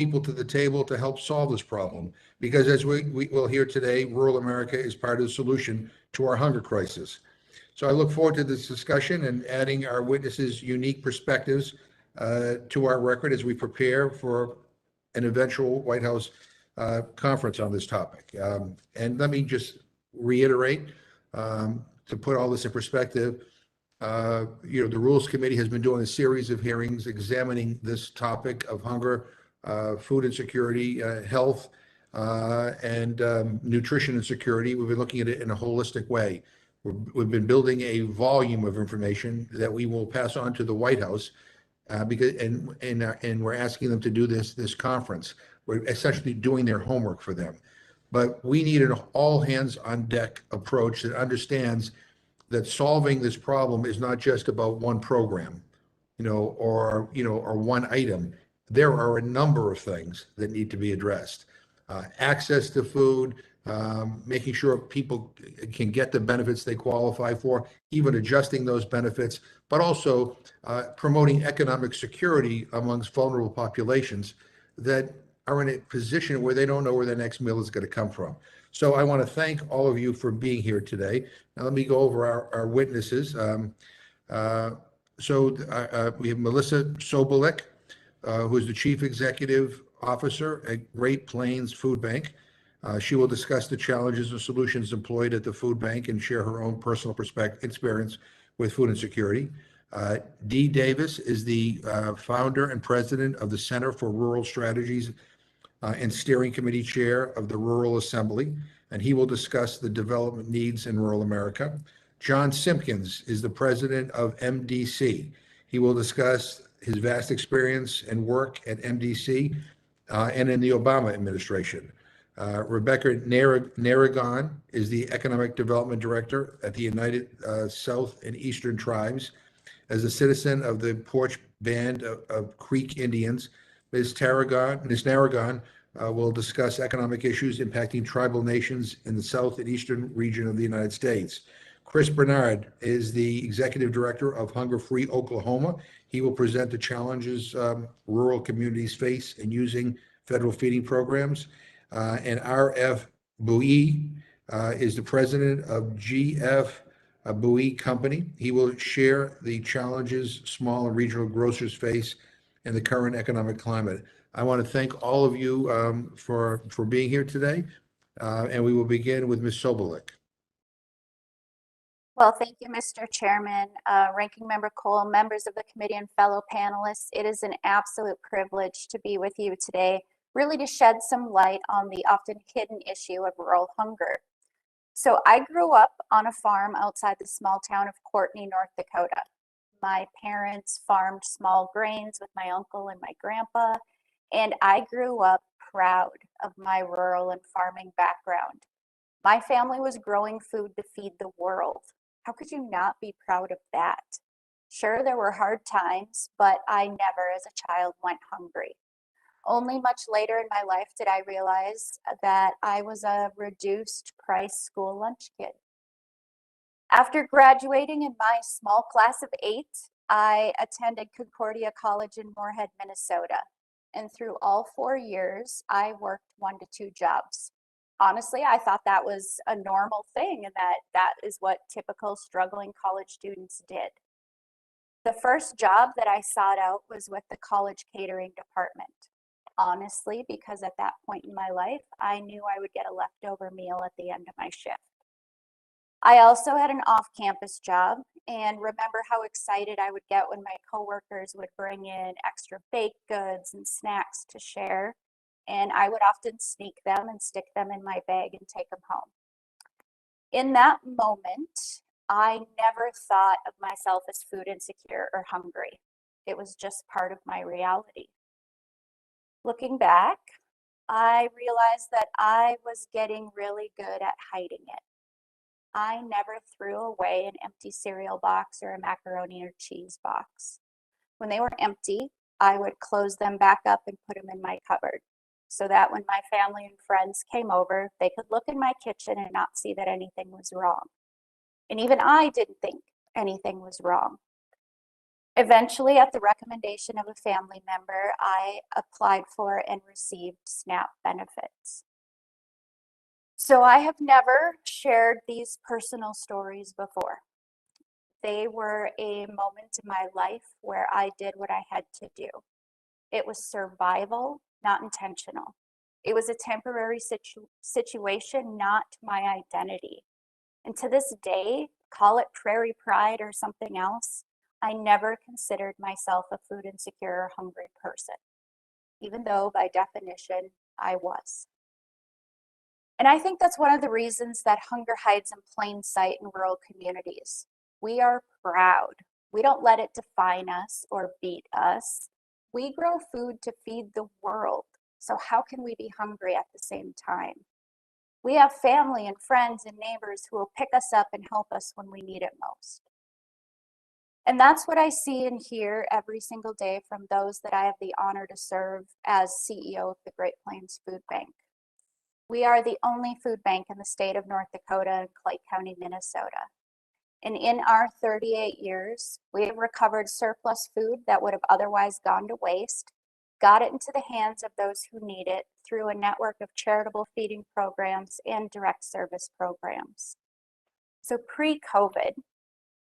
people to the table to help solve this problem. Because as we will hear today, rural America is part of the solution to our hunger crisis. So I look forward to this discussion and adding our witnesses' unique perspectives to our record as we prepare for an eventual White House conference on this topic. And let me just reiterate, to put all this in perspective, the Rules Committee has been doing a series of hearings examining this topic of hunger, food insecurity, health, and nutrition insecurity. We've been looking at it in a holistic way. We've been building a volume of information that we will pass on to the White House and we're asking them to do this conference. We're essentially doing their homework for them. But we need an all hands on deck approach that understands that solving this problem is not just about one program, or one item. There are a number of things that need to be addressed. Access to food, making sure people can get the benefits they qualify for, even adjusting those benefits, but also promoting economic security amongst vulnerable populations that are in a position where they don't know where their next meal is going to come from. So I want to thank all of you for being here today. Now let me go over our witnesses. We have Melissa Sobolik, who is the Chief Executive Officer at Great Plains Food Bank. She will discuss the challenges and solutions employed at the food bank and share her own personal experience with food insecurity. Dee Davis is the founder and president of the Center for Rural Strategies and steering committee chair of the Rural Assembly, and he will discuss the development needs in rural America. John Simpkins is the president of MDC. He will discuss his vast experience and work at MDC and in the Obama administration. Rebecca Narragon is the Economic Development Director at the United South and Eastern Tribes. As a citizen of the Porch Band of Creek Indians, Ms. Narragon will discuss economic issues impacting tribal nations in the South and Eastern region of the United States. Chris Bernard is the Executive Director of Hunger Free Oklahoma. He will present the challenges rural communities face in using federal feeding programs. And R.F. Bowie is the president of G.F. Bowie Company. He will share the challenges small and regional grocers face in the current economic climate. I want to thank all of you for being here today, and we will begin with Ms. Sobolik. Well, thank you, Mr. Chairman, Ranking Member Cole, members of the committee, and fellow panelists. It is an absolute privilege to be with you today, really to shed some light on the often hidden issue of rural hunger. So I grew up on a farm outside the small town of Courtney, North Dakota. My parents farmed small grains with my uncle and my grandpa, and I grew up proud of my rural and farming background. My family was growing food to feed the world. How could you not be proud of that? Sure, there were hard times, but I never as a child went hungry. Only much later in my life did I realize that I was a reduced price school lunch kid. After graduating in my small class of 8, I attended Concordia College in Moorhead, Minnesota. And through all 4 years, I worked 1 to 2 jobs. Honestly, I thought that was a normal thing and that is what typical struggling college students did. The first job that I sought out was with the college catering department. Honestly, because at that point in my life, I knew I would get a leftover meal at the end of my shift. I also had an off-campus job and remember how excited I would get when my coworkers would bring in extra baked goods and snacks to share. And I would often sneak them and stick them in my bag and take them home. In that moment, I never thought of myself as food insecure or hungry. It was just part of my reality. Looking back, I realized that I was getting really good at hiding it. I never threw away an empty cereal box or a macaroni or cheese box. When they were empty, I would close them back up and put them in my cupboard so that when my family and friends came over, they could look in my kitchen and not see that anything was wrong. And even I didn't think anything was wrong. Eventually, at the recommendation of a family member, I applied for and received SNAP benefits. So I have never shared these personal stories before. They were a moment in my life where I did what I had to do. It was survival, not intentional. It was a temporary situation, not my identity. And to this day, call it prairie pride or something else, I never considered myself a food insecure or hungry person, even though by definition I was. And I think that's one of the reasons that hunger hides in plain sight in rural communities. We are proud. We don't let it define us or beat us. We grow food to feed the world. So how can we be hungry at the same time? We have family and friends and neighbors who will pick us up and help us when we need it most. And that's what I see and hear every single day from those that I have the honor to serve as CEO of the Great Plains Food Bank. We are the only food bank in the state of North Dakota and Clay County, Minnesota. And in our 38 years, we have recovered surplus food that would have otherwise gone to waste, got it into the hands of those who need it through a network of charitable feeding programs and direct service programs. So pre-COVID,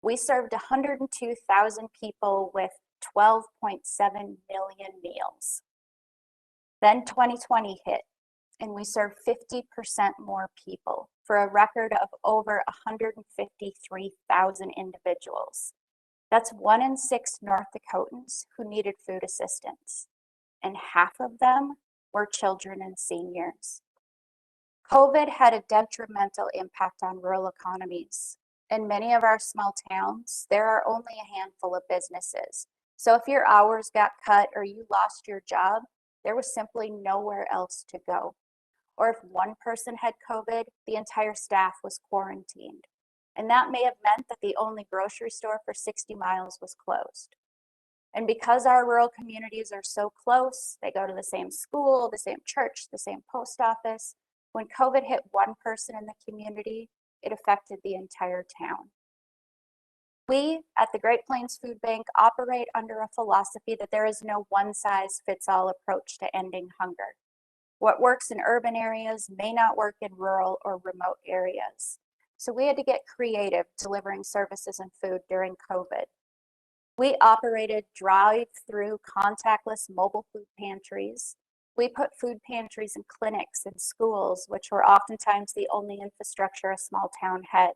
we served 102,000 people with 12.7 million meals. Then 2020 hit, and we served 50% more people for a record of over 153,000 individuals. That's 1 in 6 North Dakotans who needed food assistance, and half of them were children and seniors. COVID had a detrimental impact on rural economies. In many of our small towns, there are only a handful of businesses. So if your hours got cut or you lost your job, there was simply nowhere else to go. Or if one person had COVID, the entire staff was quarantined. And that may have meant that the only grocery store for 60 miles was closed. And because our rural communities are so close, they go to the same school, the same church, the same post office. When COVID hit one person in the community, it affected the entire town. We at the Great Plains Food Bank operate under a philosophy that there is no one-size-fits-all approach to ending hunger. What works in urban areas may not work in rural or remote areas. So we had to get creative delivering services and food during COVID. We operated drive-through contactless mobile food pantries. We put food pantries in clinics and schools, which were oftentimes the only infrastructure a small town had.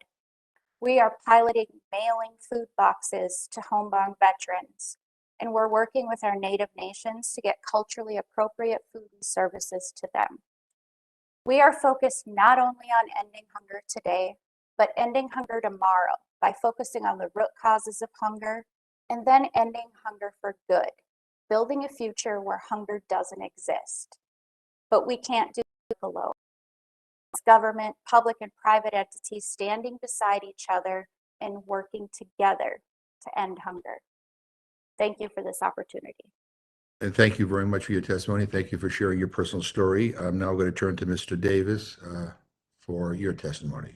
We are piloting mailing food boxes to homebound veterans, and we're working with our Native nations to get culturally appropriate food and services to them. We are focused not only on ending hunger today, but ending hunger tomorrow by focusing on the root causes of hunger and then ending hunger for good, building a future where hunger doesn't exist. But we can't do it alone. It's government, public and private entities standing beside each other and working together to end hunger. Thank you for this opportunity. And thank you very much for your testimony. Thank you for sharing your personal story. I'm now going to turn to Mr. Davis for your testimony.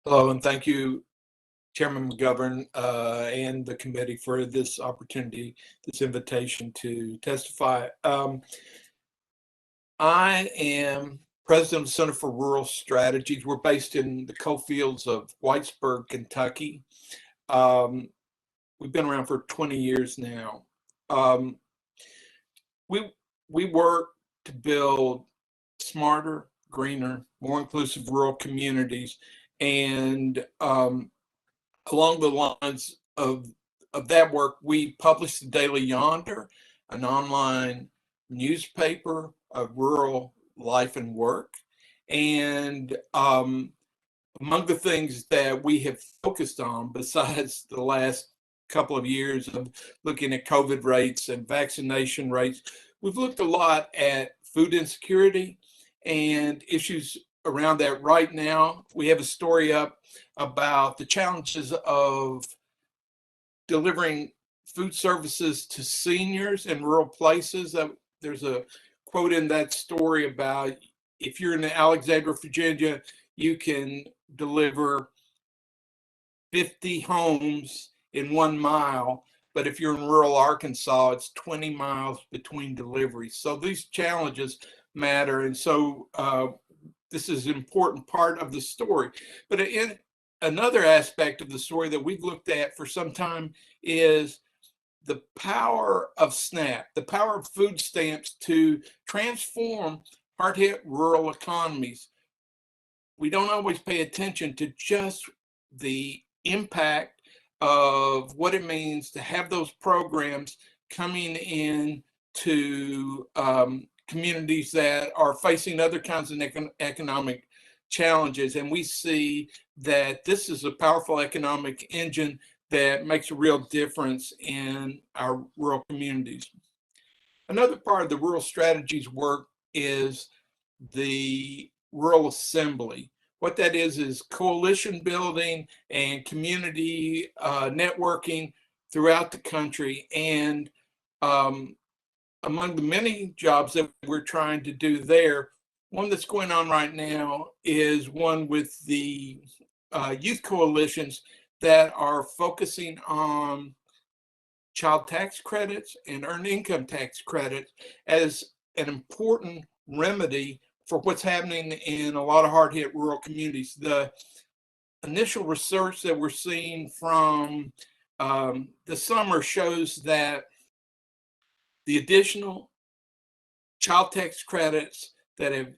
Hello, and thank you, Chairman McGovern, and the committee for this opportunity, this invitation to testify. I am president of the Center for Rural Strategies. We're based in the coal fields of Whitesburg, Kentucky. We've been around for 20 years now. We work to build smarter, greener, more inclusive rural communities, and along the lines of that work, we publish the Daily Yonder, an online newspaper of rural life and work. And among the things that we have focused on, besides the last couple of years of looking at COVID rates and vaccination rates, we've looked a lot at food insecurity and issues around that. Right now, we have a story up about the challenges of delivering food services to seniors in rural places. There's a quote in that story about if you're in Alexandria, Virginia, you can deliver 50 homes in 1 mile. But if you're in rural Arkansas, it's 20 miles between deliveries. So these challenges matter. And so this is an important part of the story. But in another aspect of the story that we've looked at for some time is the power of SNAP, the power of food stamps to transform hard-hit rural economies. We don't always pay attention to just the impact of what it means to have those programs coming in to communities that are facing other kinds of economic challenges. And we see that this is a powerful economic engine that makes a real difference in our rural communities. Another part of the rural strategies work is the rural assembly. What that is coalition building and community networking throughout the country. And among the many jobs that we're trying to do there, one that's going on right now is one with the youth coalitions that are focusing on child tax credits and earned income tax credits as an important remedy for what's happening in a lot of hard-hit rural communities. The initial research that we're seeing from the summer shows that the additional child tax credits that have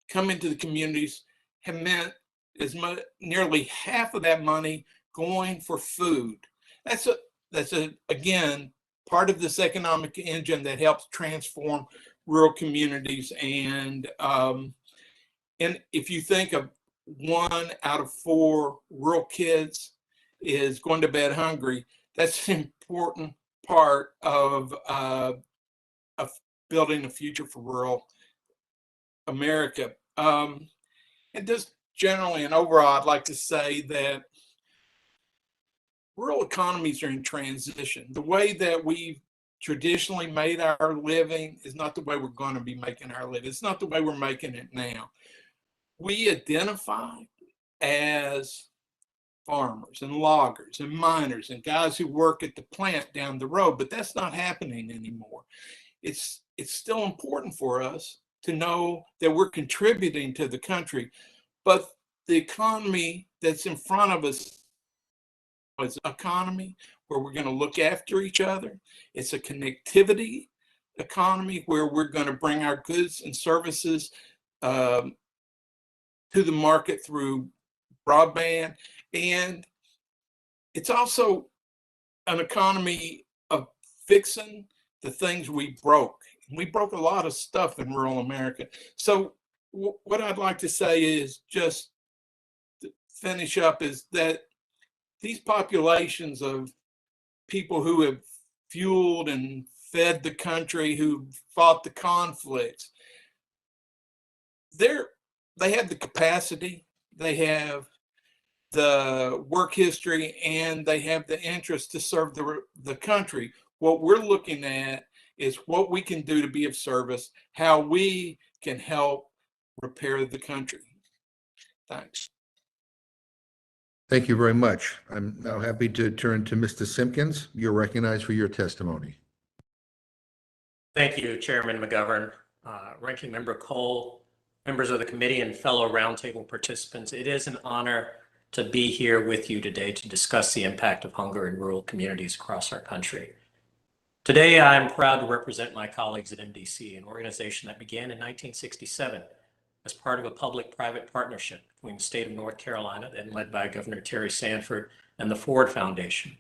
come into the communities have meant as much, nearly half of that money going for food. That's again part of this economic engine that helps transform rural communities. And if you think of 1 out of 4 rural kids is going to bed hungry, that's an important part of building a future for rural America. And just generally and overall, I'd like to say that rural economies are in transition. The way that we've traditionally made our living is not the way we're going to be making our living. It's not the way we're making it now. We identify as farmers and loggers and miners and guys who work at the plant down the road, but that's not happening anymore. It's still important for us to know that we're contributing to the country, but the economy that's in front of us is an economy where we're going to look after each other. It's a connectivity economy where we're going to bring our goods and services to the market through broadband. And it's also an economy of fixing the things we broke. We broke a lot of stuff in rural America. So what I'd like to say is, just to finish up, is that these populations of people who have fueled and fed the country, who fought the conflicts, they have the capacity, they have the work history, and they have the interest to serve the country. What we're looking at is what we can do to be of service, how we can help repair the country. Thanks. Thank you very much. I'm now happy to turn to Mr. Simpkins. You're recognized for your testimony. Thank you, Chairman McGovern, Ranking Member Cole, members of the committee, and fellow roundtable participants. It is an honor to be here with you today to discuss the impact of hunger in rural communities across our country. Today, I'm proud to represent my colleagues at MDC, an organization that began in 1967 as part of a public-private partnership between the state of North Carolina, then led by Governor Terry Sanford, and the Ford Foundation.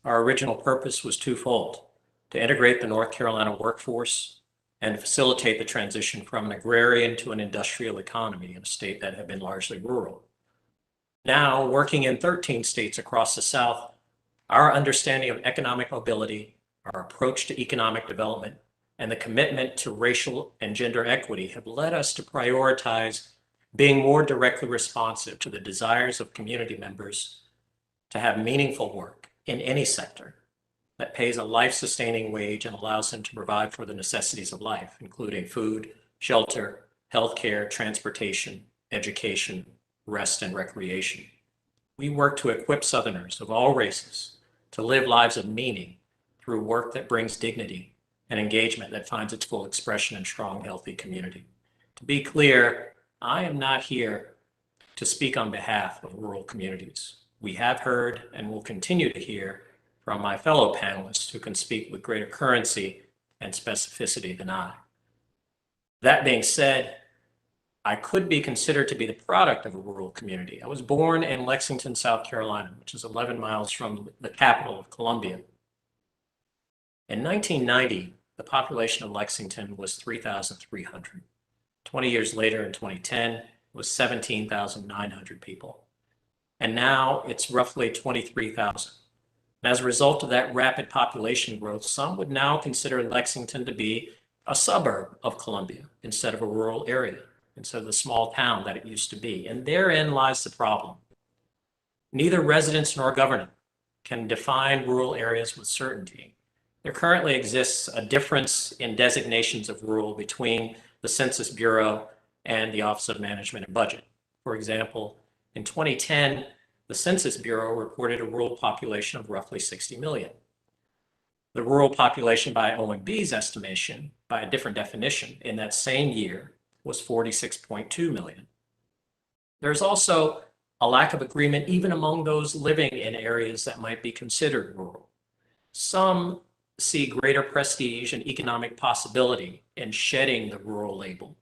Our original purpose was twofold: to integrate the North Carolina workforce and facilitate the transition from an agrarian to an industrial economy in a state that had been largely rural. Now, working in 13 states across the South, our understanding of economic mobility, our approach to economic development, and the commitment to racial and gender equity have led us to prioritize being more directly responsive to the desires of community members to have meaningful work in any sector that pays a life-sustaining wage and allows them to provide for the necessities of life, including food, shelter, healthcare, transportation, education, rest, and recreation. We work to equip Southerners of all races to live lives of meaning through work that brings dignity and engagement that finds its full expression in strong, healthy community. To be clear, I am not here to speak on behalf of rural communities. We have heard and will continue to hear from my fellow panelists who can speak with greater currency and specificity than I. That being said, I could be considered to be the product of a rural community. I was born in Lexington, South Carolina, which is 11 miles from the capital of Columbia. In 1990, the population of Lexington was 3,300. 20 years later, in 2010, it was 17,900 people. And now it's roughly 23,000. And as a result of that rapid population growth, some would now consider Lexington to be a suburb of Columbia instead of a rural area, instead of the small town that it used to be. And therein lies the problem. Neither residents nor government can define rural areas with certainty. There currently exists a difference in designations of rural between the Census Bureau and the Office of Management and Budget. For example, in 2010, the Census Bureau reported a rural population of roughly 60 million. The rural population by OMB's estimation, by a different definition, in that same year was 46.2 million. There's also a lack of agreement even among those living in areas that might be considered rural. Some see greater prestige and economic possibility in shedding the rural label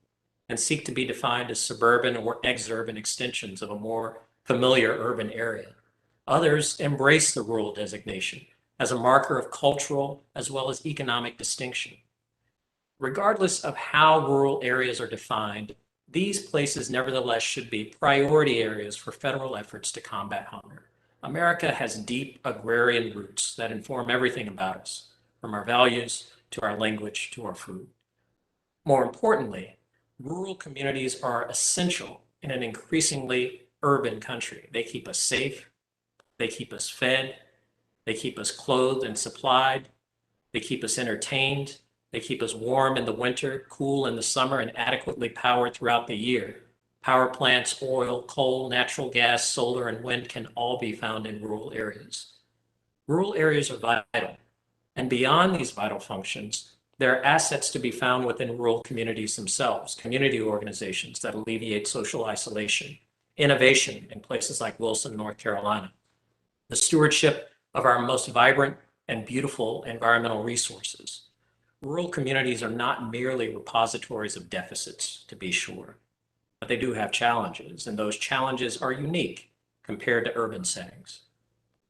and seek to be defined as suburban or exurban extensions of a more familiar urban area. Others embrace the rural designation as a marker of cultural as well as economic distinction. Regardless of how rural areas are defined, these places nevertheless should be priority areas for federal efforts to combat hunger. America has deep agrarian roots that inform everything about us, from our values to our language to our food. More importantly, rural communities are essential in an increasingly urban country. They keep us safe, they keep us fed, they keep us clothed and supplied, they keep us entertained, they keep us warm in the winter, cool in the summer, and adequately powered throughout the year. Power plants, oil, coal, natural gas, solar, and wind can all be found in rural areas. Rural areas are vital, and beyond these vital functions, there are assets to be found within rural communities themselves, community organizations that alleviate social isolation, innovation in places like Wilson, North Carolina, the stewardship of our most vibrant and beautiful environmental resources. Rural communities are not merely repositories of deficits, to be sure, but they do have challenges, and those challenges are unique compared to urban settings.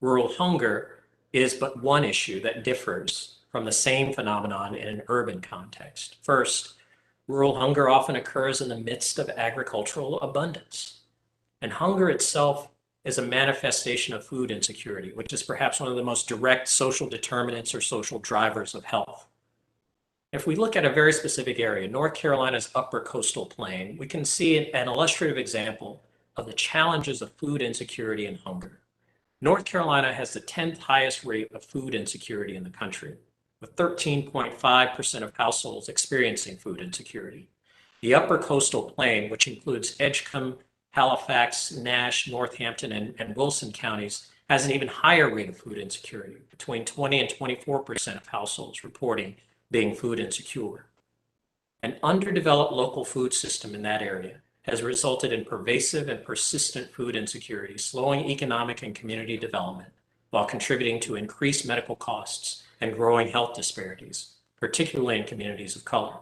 Rural hunger is but one issue that differs from the same phenomenon in an urban context. First, rural hunger often occurs in the midst of agricultural abundance, and hunger itself is a manifestation of food insecurity, which is perhaps one of the most direct social determinants or social drivers of health. If we look at a very specific area, North Carolina's upper coastal plain, we can see an illustrative example of the challenges of food insecurity and hunger. North Carolina has the 10th highest rate of food insecurity in the country, with 13.5% of households experiencing food insecurity. The upper coastal plain, which includes Edgecombe, Halifax, Nash, Northampton, and Wilson counties, has an even higher rate of food insecurity, between 20 and 24% of households reporting being food insecure. An underdeveloped local food system in that area has resulted in pervasive and persistent food insecurity, slowing economic and community development while contributing to increased medical costs and growing health disparities, particularly in communities of color.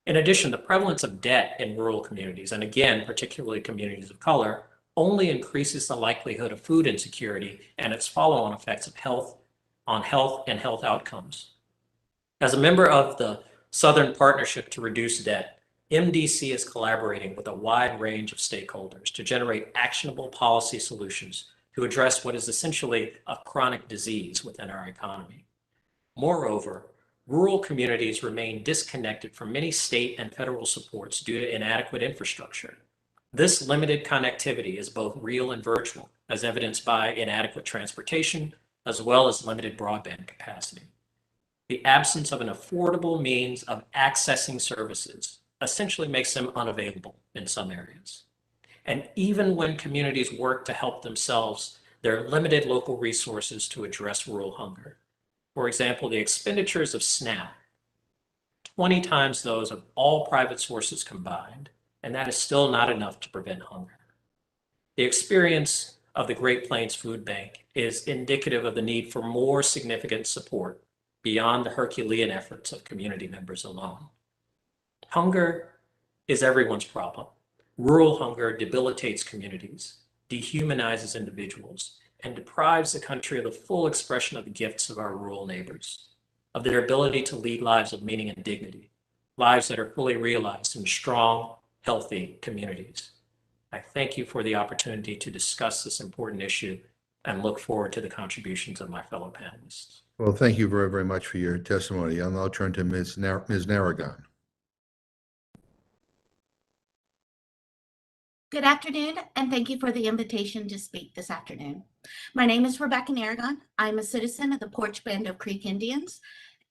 In addition, the prevalence of debt in rural communities, and again, particularly communities of color, only increases the likelihood of food insecurity and its follow-on effects of health and health outcomes. As a member of the Southern Partnership to Reduce Debt, MDC is collaborating with a wide range of stakeholders to generate actionable policy solutions to address what is essentially a chronic disease within our economy. Moreover, rural communities remain disconnected from many state and federal supports due to inadequate infrastructure. This limited connectivity is both real and virtual, as evidenced by inadequate transportation, as well as limited broadband capacity. The absence of an affordable means of accessing services essentially makes them unavailable in some areas. And even when communities work to help themselves, there are limited local resources to address rural hunger. For example, the expenditures of SNAP, 20 times those of all private sources combined, and that is still not enough to prevent hunger. The experience of the Great Plains Food Bank is indicative of the need for more significant support beyond the Herculean efforts of community members alone. Hunger is everyone's problem. Rural hunger debilitates communities, dehumanizes individuals, and deprives the country of the full expression of the gifts of our rural neighbors, of their ability to lead lives of meaning and dignity, lives that are fully realized in strong, healthy communities. I thank you for the opportunity to discuss this important issue and look forward to the contributions of my fellow panelists. Well, thank you very, very much for your testimony. I'll now turn to Ms. Narragon. Good afternoon, and thank you for the invitation to speak this afternoon. My name is Rebecca Narragon. I'm a citizen of the Porch Band of Creek Indians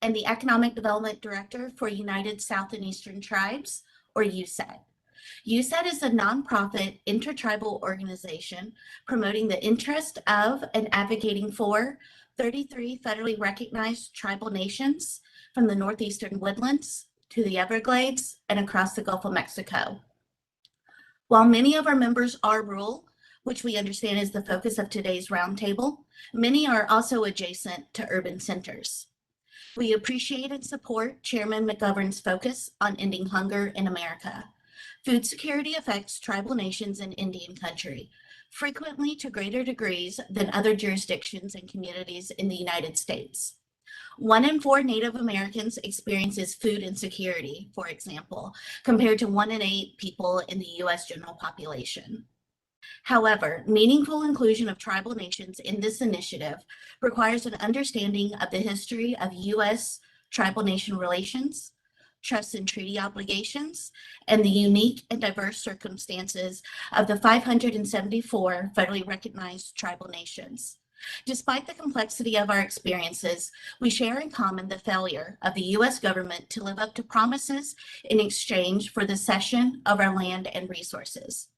and the Economic Development Director for United South and Eastern Tribes, or USAT. USAT is a nonprofit intertribal organization promoting the interest of and advocating for 33 federally recognized tribal nations from the northeastern woodlands to the Everglades and across the Gulf of Mexico. While many of our members are rural, which we understand is the focus of today's roundtable, many are also adjacent to urban centers. We appreciate and support Chairman McGovern's focus on ending hunger in America. Food security affects tribal nations in Indian country, frequently to greater degrees than other jurisdictions and communities in the United States. 1 in 4 Native Americans experiences food insecurity, for example, compared to 1 in 8 people in the U.S. general population. However, meaningful inclusion of tribal nations in this initiative requires an understanding of the history of U.S. tribal nation relations, trust and treaty obligations, and the unique and diverse circumstances of the 574 federally recognized tribal nations. Despite the complexity of our experiences, we share in common the failure of the U.S. government to live up to promises in exchange for the cession of our land and resources.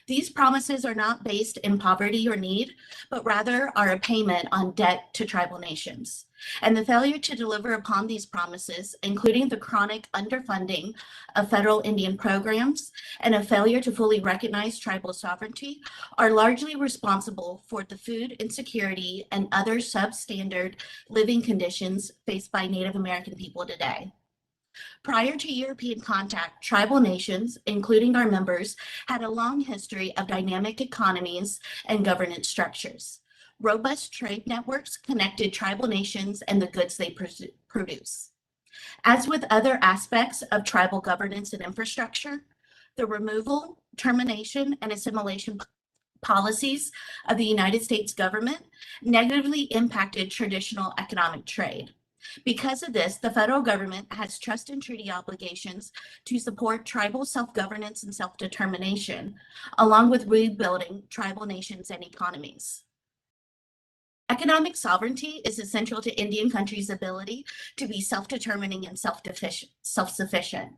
These promises are not based in poverty or need, but rather are a payment on debt to tribal nations. And the failure to deliver upon these promises, including the chronic underfunding of federal Indian programs and a failure to fully recognize tribal sovereignty, are largely responsible for the food insecurity and other substandard living conditions faced by Native American people today. Prior to European contact, tribal nations, including our members, had a long history of dynamic economies and governance structures. Robust trade networks connected tribal nations and the goods they produce. As with other aspects of tribal governance and infrastructure, the removal, termination, and assimilation policies of the United States government negatively impacted traditional economic trade. Because of this, the federal government has trust and treaty obligations to support tribal self-governance and self-determination, along with rebuilding tribal nations and economies. Economic sovereignty is essential to Indian country's ability to be self-determining and self-sufficient.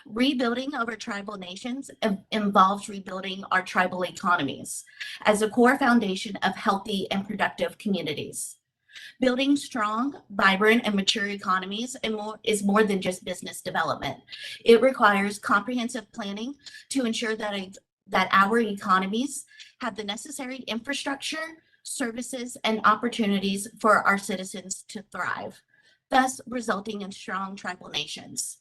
Rebuilding of our tribal nations involves rebuilding our tribal economies as a core foundation of healthy and productive communities. Building strong, vibrant, and mature economies is more than just business development. It requires comprehensive planning to ensure that our economies have the necessary infrastructure, services, and opportunities for our citizens to thrive, thus resulting in strong tribal nations.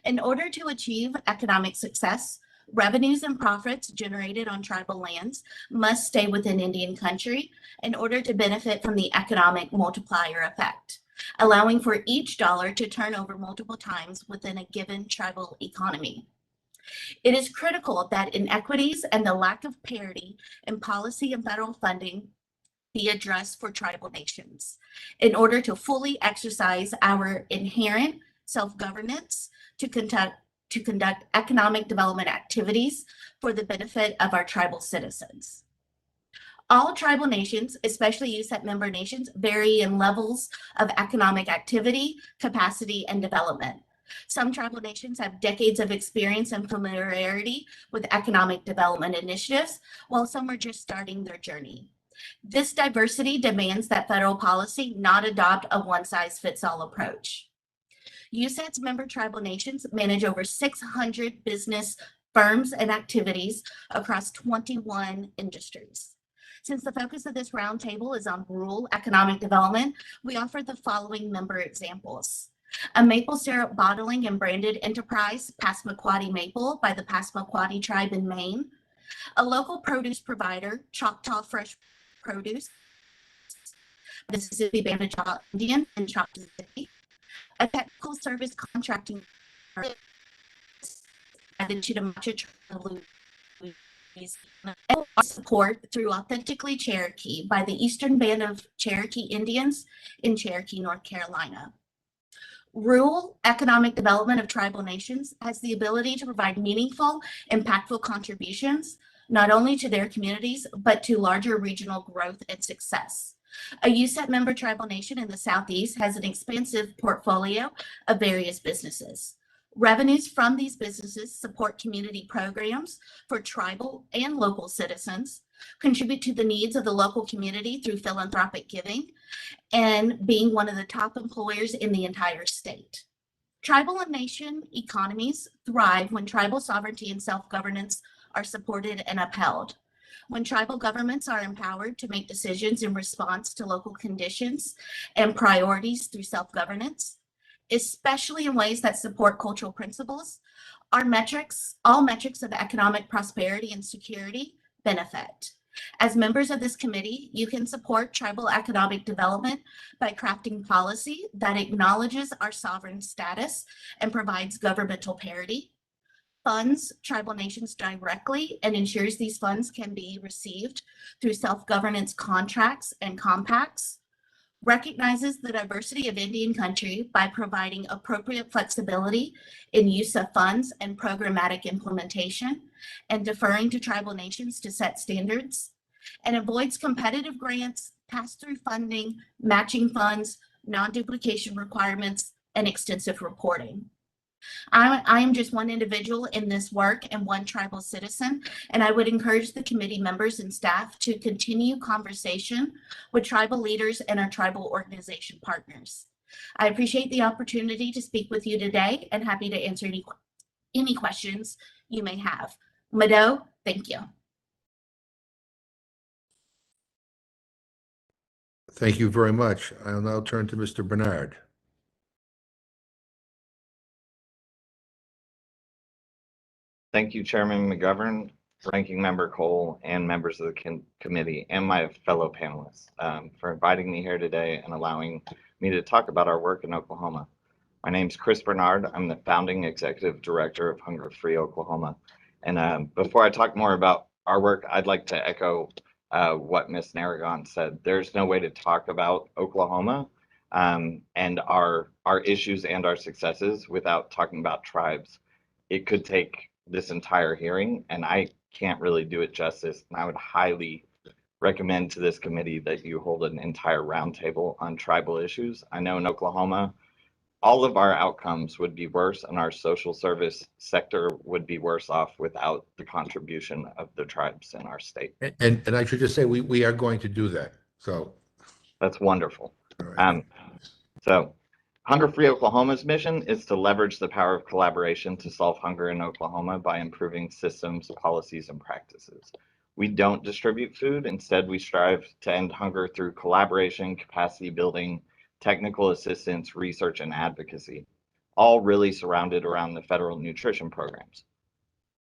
In order to achieve economic success, revenues and profits generated on tribal lands must stay within Indian country in order to benefit from the economic multiplier effect, allowing for each dollar to turn over multiple times within a given tribal economy. It is critical that inequities and the lack of parity in policy and federal funding be addressed for tribal nations in order to fully exercise our inherent self-governance to conduct economic development activities for the benefit of our tribal citizens. All tribal nations, especially USAT member nations, vary in levels of economic activity, capacity, and development. Some tribal nations have decades of experience and familiarity with economic development initiatives, while some are just starting their journey. This diversity demands that federal policy not adopt a one-size-fits-all approach. USAT's member tribal nations manage over 600 business firms and activities across 21 industries. Since the focus of this roundtable is on rural economic development, we offer the following member examples. A maple syrup bottling and branded enterprise, Passamaquoddy Maple, by the Passamaquoddy tribe in Maine. A local produce provider, Choctaw Fresh Produce, Mississippi Band of Choctaw Indian in Choctaw City. A technical service contracting at the Chitamacha tribe, and support through Authentically Cherokee by the Eastern Band of Cherokee Indians in Cherokee, North Carolina. Rural economic development of tribal nations has the ability to provide meaningful, impactful contributions, not only to their communities, but to larger regional growth and success. A USAT member tribal nation in the Southeast has an expansive portfolio of various businesses. Revenues from these businesses support community programs for tribal and local citizens, contribute to the needs of the local community through philanthropic giving, and being one of the top employers in the entire state. Tribal and nation economies thrive when tribal sovereignty and self-governance are supported and upheld. When tribal governments are empowered to make decisions in response to local conditions and priorities through self-governance, especially in ways that support cultural principles, all metrics of economic prosperity and security benefit. As members of this committee, you can support tribal economic development by crafting policy that acknowledges our sovereign status and provides governmental parity, funds tribal nations directly and ensures these funds can be received through self-governance contracts and compacts, recognizes the diversity of Indian country by providing appropriate flexibility in use of funds and programmatic implementation, and deferring to tribal nations to set standards, and avoids competitive grants, pass-through funding, matching funds, non-duplication requirements, and extensive reporting. I am just one individual in this work and one tribal citizen, and I would encourage the committee members and staff to continue conversation with tribal leaders and our tribal organization partners. I appreciate the opportunity to speak with you today and happy to answer any questions you may have. Mado, thank you. Thank you very much. I'll now turn to Mr. Bernard. Thank you, Chairman McGovern, Ranking Member Cole, and members of the committee, and my fellow panelists for inviting me here today and allowing me to talk about our work in Oklahoma. My name is Chris Bernard. I'm the founding executive director of Hunger Free Oklahoma. And before I talk more about our work, I'd like to echo what Ms. Narragon said. There's no way to talk about Oklahoma and our issues and our successes without talking about tribes. It could take this entire hearing, and I can't really do it justice. And I would highly recommend to this committee that you hold an entire roundtable on tribal issues. I know in Oklahoma, all of our outcomes would be worse, and our social service sector would be worse off without the contribution of the tribes in our state. And I should just say, we are going to do that. So that's wonderful. all right. So Hunger Free Oklahoma's mission is to leverage the power of collaboration to solve hunger in Oklahoma by improving systems, policies, and practices. We don't distribute food. Instead, we strive to end hunger through collaboration, capacity building, technical assistance, research, and advocacy, all really surrounded around the federal nutrition programs.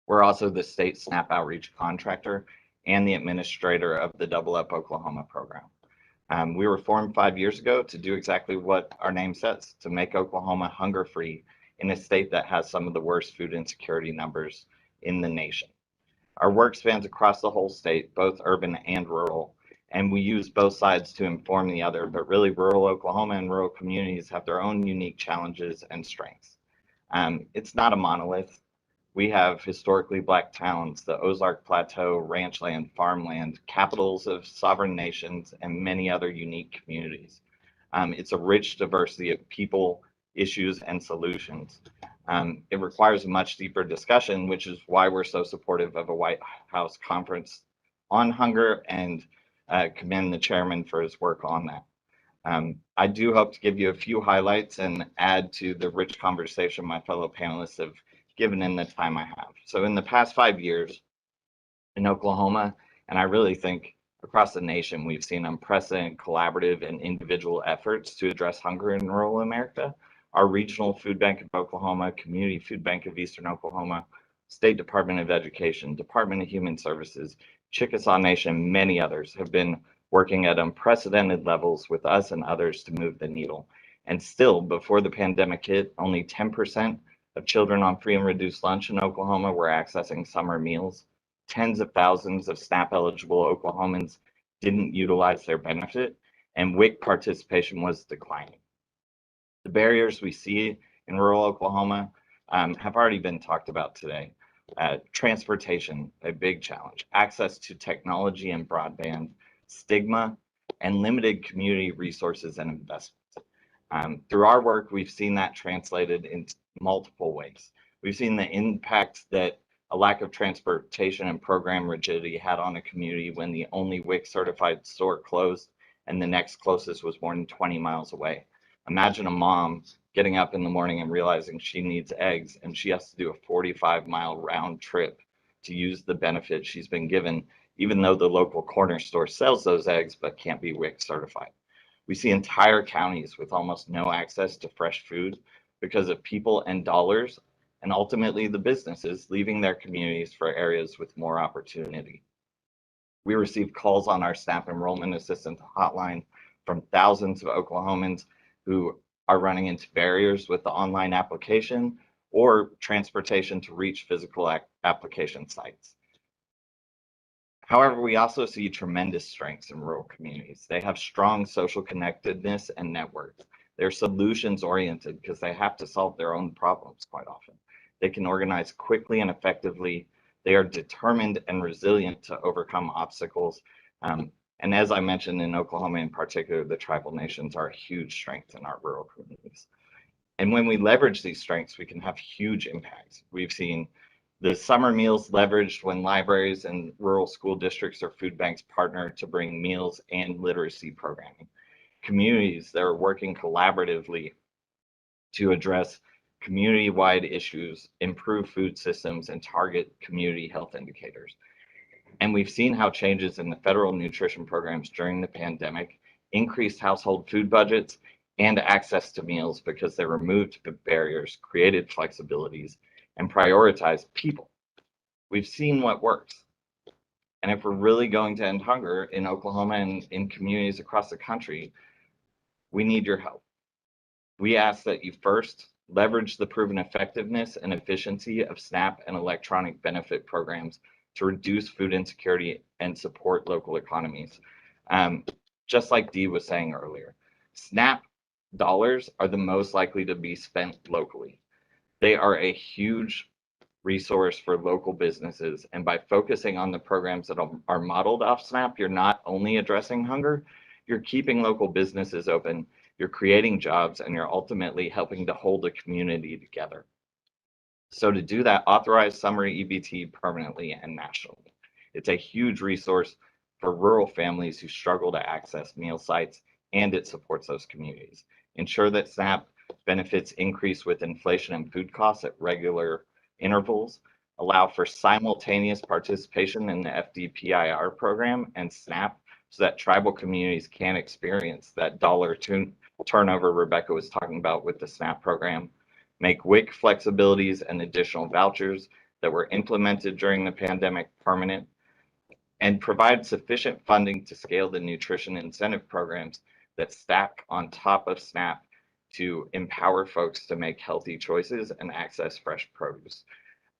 We're also the state SNAP outreach contractor and the administrator of the Double Up Oklahoma program. We were formed 5 years ago to do exactly what our name says, to make Oklahoma hunger free in a state that has some of the worst food insecurity numbers in the nation. Our work spans across the whole state, both urban and rural, and we use both sides to inform the other, but really rural Oklahoma and rural communities have their own unique challenges and strengths. It's not a monolith. We have historically Black towns, the Ozark Plateau, ranchland, farmland, capitals of sovereign nations, and many other unique communities. It's a rich diversity of people, issues, and solutions. It requires a much deeper discussion, which is why we're so supportive of a White House conference on hunger, and commend the chairman for his work on that. I do hope to give you a few highlights and add to the rich conversation my fellow panelists have given in the time I have. So in the past 5 years in Oklahoma, and I really think across the nation, we've seen unprecedented collaborative and individual efforts to address hunger in rural America. Our Regional Food Bank of Oklahoma, Community Food Bank of Eastern Oklahoma, State Department of Education, Department of Human Services, Chickasaw Nation, many others have been working at unprecedented levels with us and others to move the needle. And still, before the pandemic hit, only 10% of children on free and reduced lunch in Oklahoma were accessing summer meals. Tens of thousands of SNAP-eligible Oklahomans didn't utilize their benefit, and WIC participation was declining. The barriers we see in rural Oklahoma have already been talked about today. Transportation, a big challenge. Access to technology and broadband, stigma, and limited community resources and investments. Through our work, we've seen that translated in multiple ways. We've seen the impact that a lack of transportation and program rigidity had on a community when the only WIC certified store closed and the next closest was more than 20 miles away. Imagine a mom getting up in the morning and realizing she needs eggs and she has to do a 45-mile round trip to use the benefit she's been given, even though the local corner store sells those eggs but can't be WIC certified. We see entire counties with almost no access to fresh food because of people and dollars, and ultimately the businesses leaving their communities for areas with more opportunity. We receive calls on our SNAP enrollment assistance hotline from thousands of Oklahomans who are running into barriers with the online application or transportation to reach physical application sites. However, we also see tremendous strengths in rural communities. They have strong social connectedness and networks. They're solutions oriented because they have to solve their own problems quite often. They can organize quickly and effectively. They are determined and resilient to overcome obstacles. And as I mentioned, in Oklahoma in particular, the tribal nations are a huge strength in our rural communities. And when we leverage these strengths, we can have huge impacts. We've seen the summer meals leveraged when libraries and rural school districts or food banks partner to bring meals and literacy programming. Communities that are working collaboratively to address community-wide issues, improve food systems, and target community health indicators. And we've seen how changes in the federal nutrition programs during the pandemic increased household food budgets and access to meals because they removed the barriers, created flexibilities, and prioritized people. We've seen what works. And if we're really going to end hunger in Oklahoma and in communities across the country, we need your help. We ask that you first leverage the proven effectiveness and efficiency of SNAP and electronic benefit programs to reduce food insecurity and support local economies. Just like Dee was saying earlier, SNAP dollars are the most likely to be spent locally. They are a huge resource for local businesses, and by focusing on the programs that are modeled off SNAP, you're not only addressing hunger, you're keeping local businesses open, you're creating jobs, and you're ultimately helping to hold a community together. So to do that, authorize summary EBT permanently and nationally. It's a huge resource for rural families who struggle to access meal sites, and it supports those communities. Ensure that SNAP benefits increase with inflation and food costs at regular intervals. Allow for simultaneous participation in the FDPIR program and SNAP so that tribal communities can experience that dollar turnover Rebecca was talking about with the SNAP program. Make WIC flexibilities and additional vouchers that were implemented during the pandemic permanent, and provide sufficient funding to scale the nutrition incentive programs that stack on top of SNAP to empower folks to make healthy choices and access fresh produce.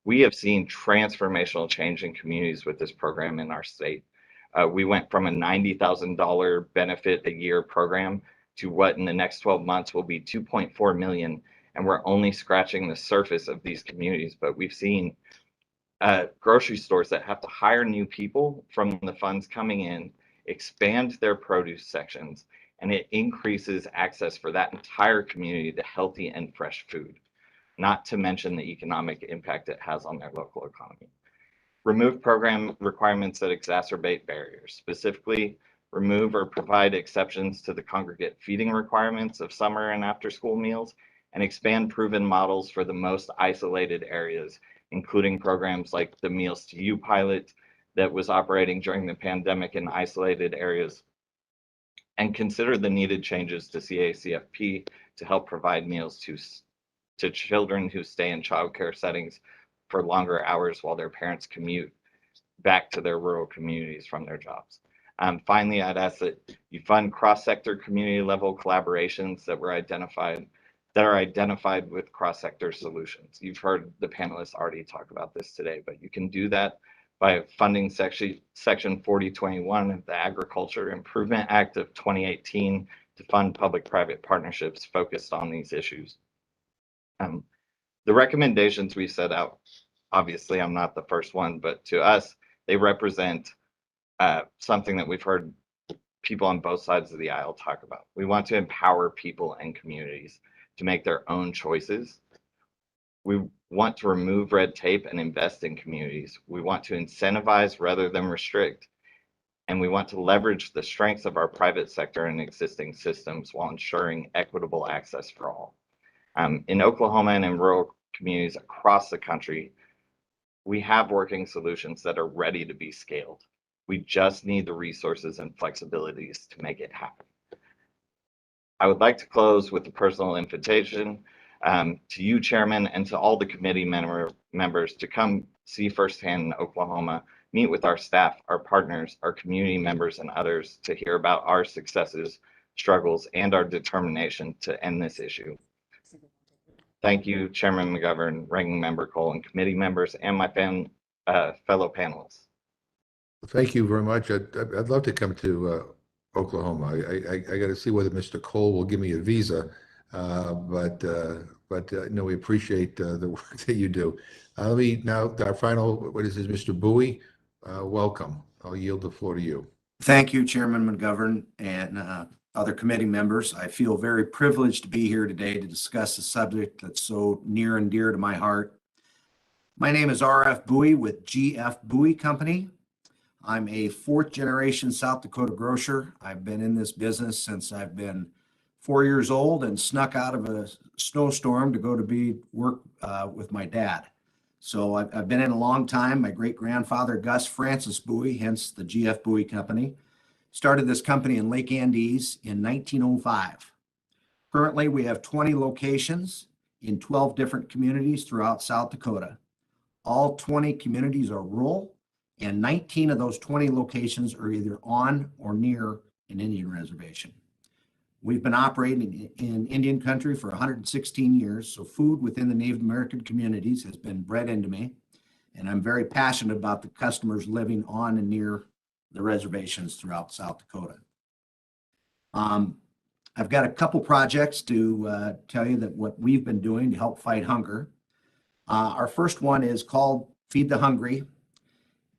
We have seen transformational change in communities with this program in our state. We went from a $90,000 benefit a year program to what in the next 12 months will be $2.4 million. And we're only scratching the surface of these communities, but we've seen grocery stores that have to hire new people from the funds coming in, expand their produce sections, and it increases access for that entire community to healthy and fresh food, not to mention the economic impact it has on their local economy. Remove program requirements that exacerbate barriers, specifically remove or provide exceptions to the congregate feeding requirements of summer and after school meals, and expand proven models for the most isolated areas, including programs like the Meals to You pilot that was operating during the pandemic in isolated areas, and consider the needed changes to CACFP to help provide meals to children who stay in childcare settings for longer hours while their parents commute back to their rural communities from their jobs. Finally, I'd ask that you fund cross-sector community level collaborations that are identified with cross-sector solutions. You've heard the panelists already talk about this today, but you can do that by funding section 4021 of the Agriculture Improvement Act of 2018 to fund public-private partnerships focused on these issues. The recommendations we set out, obviously I'm not the first one, but to us, they represent something that we've heard people on both sides of the aisle talk about. We want to empower people and communities to make their own choices. We want to remove red tape and invest in communities. We want to incentivize rather than restrict. And we want to leverage the strengths of our private sector and existing systems while ensuring equitable access for all. In Oklahoma and in rural communities across the country, we have working solutions that are ready to be scaled. We just need the resources and flexibilities to make it happen. I would like to close with a personal invitation to you, Chairman, and to all the committee members to come see firsthand in Oklahoma, meet with our staff, our partners, our community members, and others to hear about our successes, struggles, and our determination to end this issue. Thank you, Chairman McGovern, Ranking Member Cole, and committee members, and my fellow panelists. Thank you very much. I'd love to come to Oklahoma. I got to see whether Mr. Cole will give me a visa, but no, we appreciate the work that you do. Let me now, our final, what is this, Mr. Bowie? Welcome. I'll yield the floor to you. Thank you, Chairman McGovern and other committee members. I feel very privileged to be here today to discuss a subject that's so near and dear to my heart. My name is R.F. Bowie with G.F. Bowie Company. I'm a fourth generation South Dakota grocer. I've been in this business since I've been 4 years old and snuck out of a snowstorm to go to work with my dad. So I've been in a long time. My great grandfather, Gus Francis Bowie, hence the G.F. Bowie Company, started this company in Lake Andes in 1905. Currently, we have 20 locations in 12 different communities throughout South Dakota. All 20 communities are rural, and 19 of those 20 locations are either on or near an Indian reservation. We've been operating in Indian country for 116 years, so food within the Native American communities has been bred into me, and I'm very passionate about the customers living on and near the reservations throughout South Dakota. I've got a couple projects to tell you that what we've been doing to help fight hunger. Our first one is called Feed the Hungry.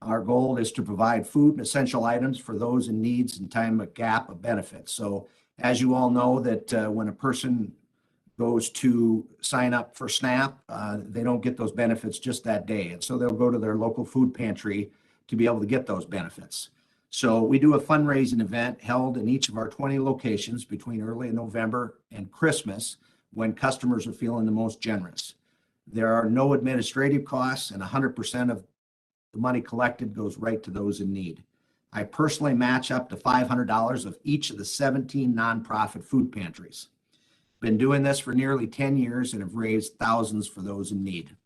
Our goal is to provide food and essential items for those in needs in time of gap of benefits. So as you all know that when a person goes to sign up for SNAP, they don't get those benefits just that day. And so they'll go to their local food pantry to be able to get those benefits. So we do a fundraising event held in each of our 20 locations between early November and Christmas when customers are feeling the most generous. There are no administrative costs, and 100% of the money collected goes right to those in need. I personally match up to $500 of each of the 17 nonprofit food pantries. Been doing this for nearly 10 years and have raised thousands for those in need.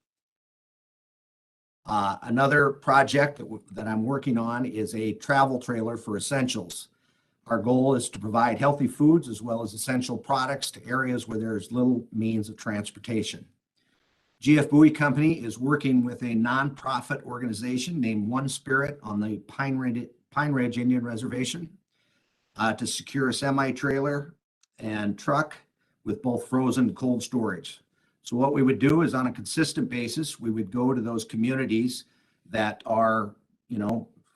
Another project that I'm working on is a travel trailer for essentials. Our goal is to provide healthy foods as well as essential products to areas where there's little means of transportation. G.F. Bowie Company is working with a nonprofit organization named One Spirit on the Pine Ridge Indian Reservation to secure a semi-trailer and truck with both frozen and cold storage. So what we would do is on a consistent basis, we would go to those communities that are,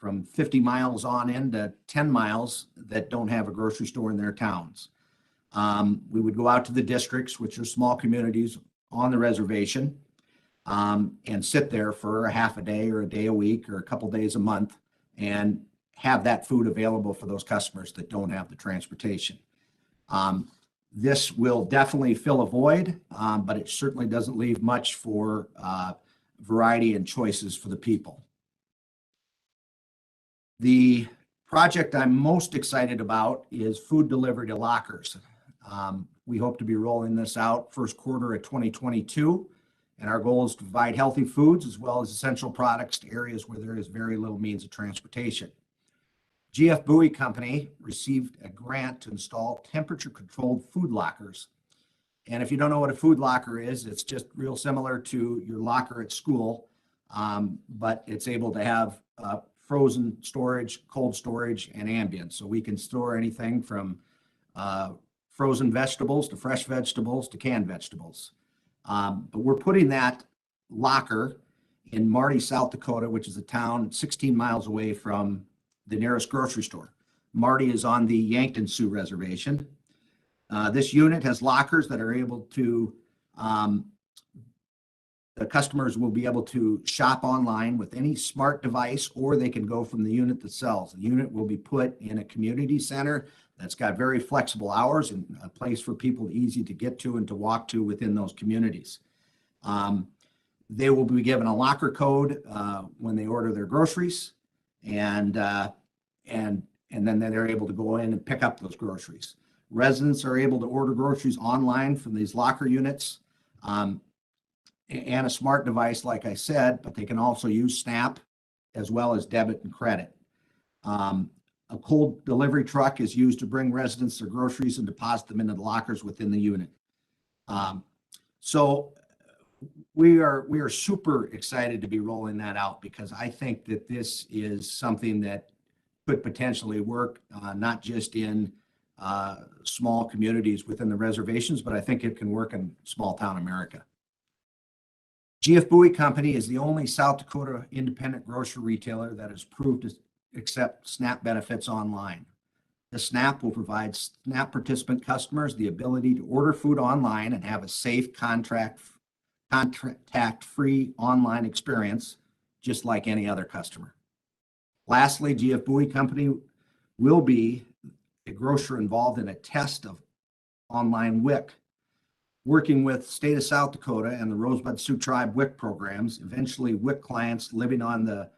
from 50 miles on in to 10 miles that don't have a grocery store in their towns. We would go out to the districts, which are small communities on the reservation, and sit there for a half a day or a day a week or a couple days a month and have that food available for those customers that don't have the transportation. This will definitely fill a void, but it certainly doesn't leave much for variety and choices for the people. The project I'm most excited about is food delivery to lockers. We hope to be rolling this out first quarter of 2022, and our goal is to provide healthy foods as well as essential products to areas where there is very little means of transportation. GF Bowie Company received a grant to install temperature-controlled food lockers. And if you don't know what a food locker is, it's just real similar to your locker at school, but it's able to have frozen storage, cold storage, and ambient. So we can store anything from frozen vegetables to fresh vegetables to canned vegetables. But we're putting that locker in Marty, South Dakota, which is a town 16 miles away from the nearest grocery store. Marty is on the Yankton Sioux Reservation. This unit has lockers that are able to, the customers will be able to shop online with any smart device, or they can go from the unit that sells. The unit will be put in a community center that's got very flexible hours and a place for people easy to get to and to walk to within those communities. They will be given a locker code when they order their groceries, and then they're able to go in and pick up those groceries. Residents are able to order groceries online from these locker units, and a smart device, like I said, but they can also use SNAP as well as debit and credit. A cold delivery truck is used to bring residents their groceries and deposit them into the lockers within the unit. So we are super excited to be rolling that out, because I think that this is something that could potentially work, not just in small communities within the reservations, but I think it can work in small town America. GF Bowie Company is the only South Dakota independent grocery retailer that is approved to accept SNAP benefits online. The SNAP will provide SNAP participant customers the ability to order food online and have a safe, contact-free online experience, just like any other customer. Lastly, GF Bowie Company will be a grocer involved in a test of online WIC. Working with State of South Dakota and the Rosebud Sioux Tribe WIC programs, eventually WIC clients living on the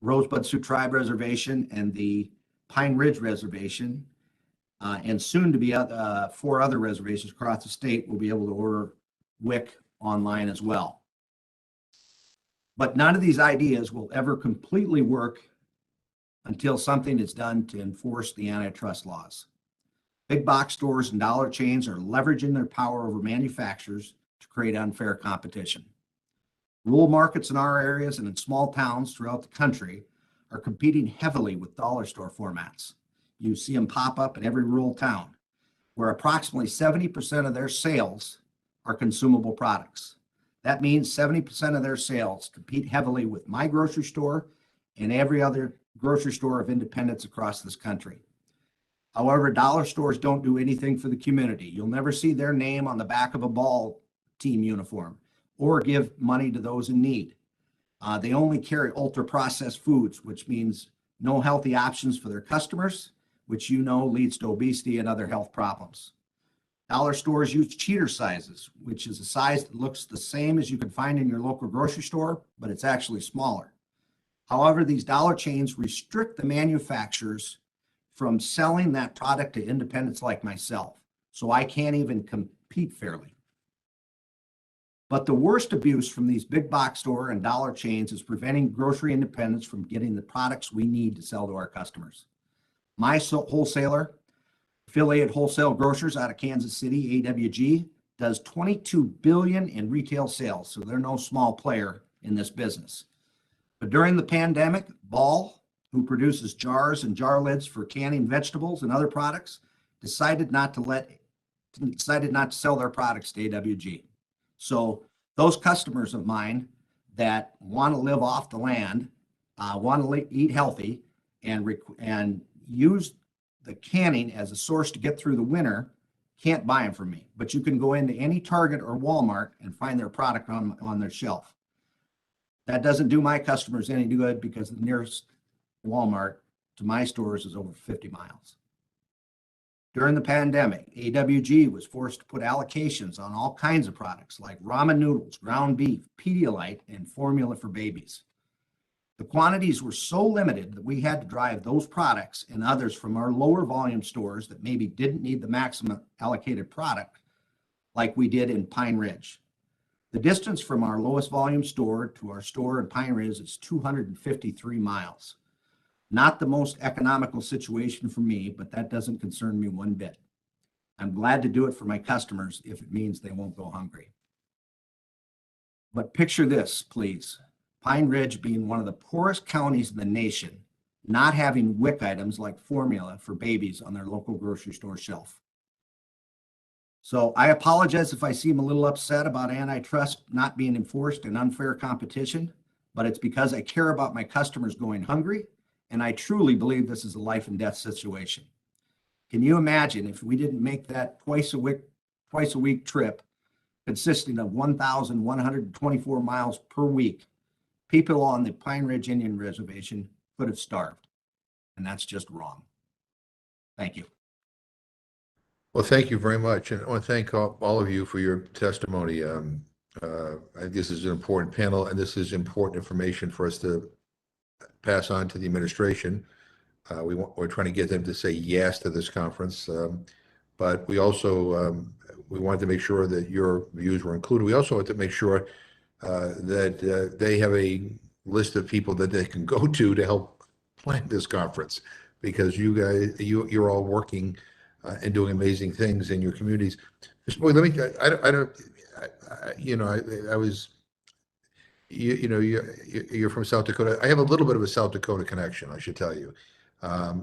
Rosebud Sioux Tribe Reservation and the Pine Ridge Reservation, and soon to be 4 other reservations across the state, will be able to order WIC online as well. But none of these ideas will ever completely work until something is done to enforce the antitrust laws. Big box stores and dollar chains are leveraging their power over manufacturers to create unfair competition. Rural markets in our areas and in small towns throughout the country are competing heavily with dollar store formats. You see them pop up in every rural town, where approximately 70% of their sales are consumable products. That means 70% of their sales compete heavily with my grocery store and every other grocery store of independents across this country. However, dollar stores don't do anything for the community. You'll never see their name on the back of a ball team uniform or give money to those in need. They only carry ultra-processed foods, which means no healthy options for their customers, which leads to obesity and other health problems. Dollar stores use cheater sizes, which is a size that looks the same as you can find in your local grocery store, but it's actually smaller. However, these dollar chains restrict the manufacturers from selling that product to independents like myself, so I can't even compete fairly. But the worst abuse from these big box store and dollar chains is preventing grocery independents from getting the products we need to sell to our customers. My wholesaler, affiliated wholesale grocers out of Kansas City, AWG, does $22 billion in retail sales, so they're no small player in this business. But during the pandemic, Ball, who produces jars and jar lids for canning vegetables and other products, decided not to sell their products to AWG. So those customers of mine that want to live off the land want to eat healthy and use the canning as a source to get through the winter, can't buy them from me. But you can go into any Target or Walmart and find their product on their shelf. That doesn't do my customers any good because the nearest Walmart to my stores is over 50 miles. During the pandemic, AWG was forced to put allocations on all kinds of products like ramen noodles, ground beef, Pedialyte, and formula for babies. The quantities were so limited that we had to drive those products and others from our lower volume stores that maybe didn't need the maximum allocated product like we did in Pine Ridge. The distance from our lowest volume store to our store in Pine Ridge is 253 miles. Not the most economical situation for me, but that doesn't concern me one bit. I'm glad to do it for my customers if it means they won't go hungry. But picture this, please. Pine Ridge being one of the poorest counties in the nation, not having WIC items like formula for babies on their local grocery store shelf. So I apologize if I seem a little upset about antitrust not being enforced and unfair competition, but it's because I care about my customers going hungry, and I truly believe this is a life and death situation. Can you imagine if we didn't make that twice a week trip consisting of 1,124 miles per week? People on the Pine Ridge Indian Reservation could have starved, and that's just wrong. Thank you. Well, thank you very much. And I want to thank all of you for your testimony. I think this is an important panel, and this is important information for us to pass on to the administration. We're trying to get them to say yes to this conference, but we also we wanted to make sure that your views were included. We also wanted to make sure that they have a list of people that they can go to help plan this conference, because you guys, you're all working and doing amazing things in your communities. Mr. Boyd, let me, I was, you're from South Dakota. I have a little bit of a South Dakota connection, I should tell you.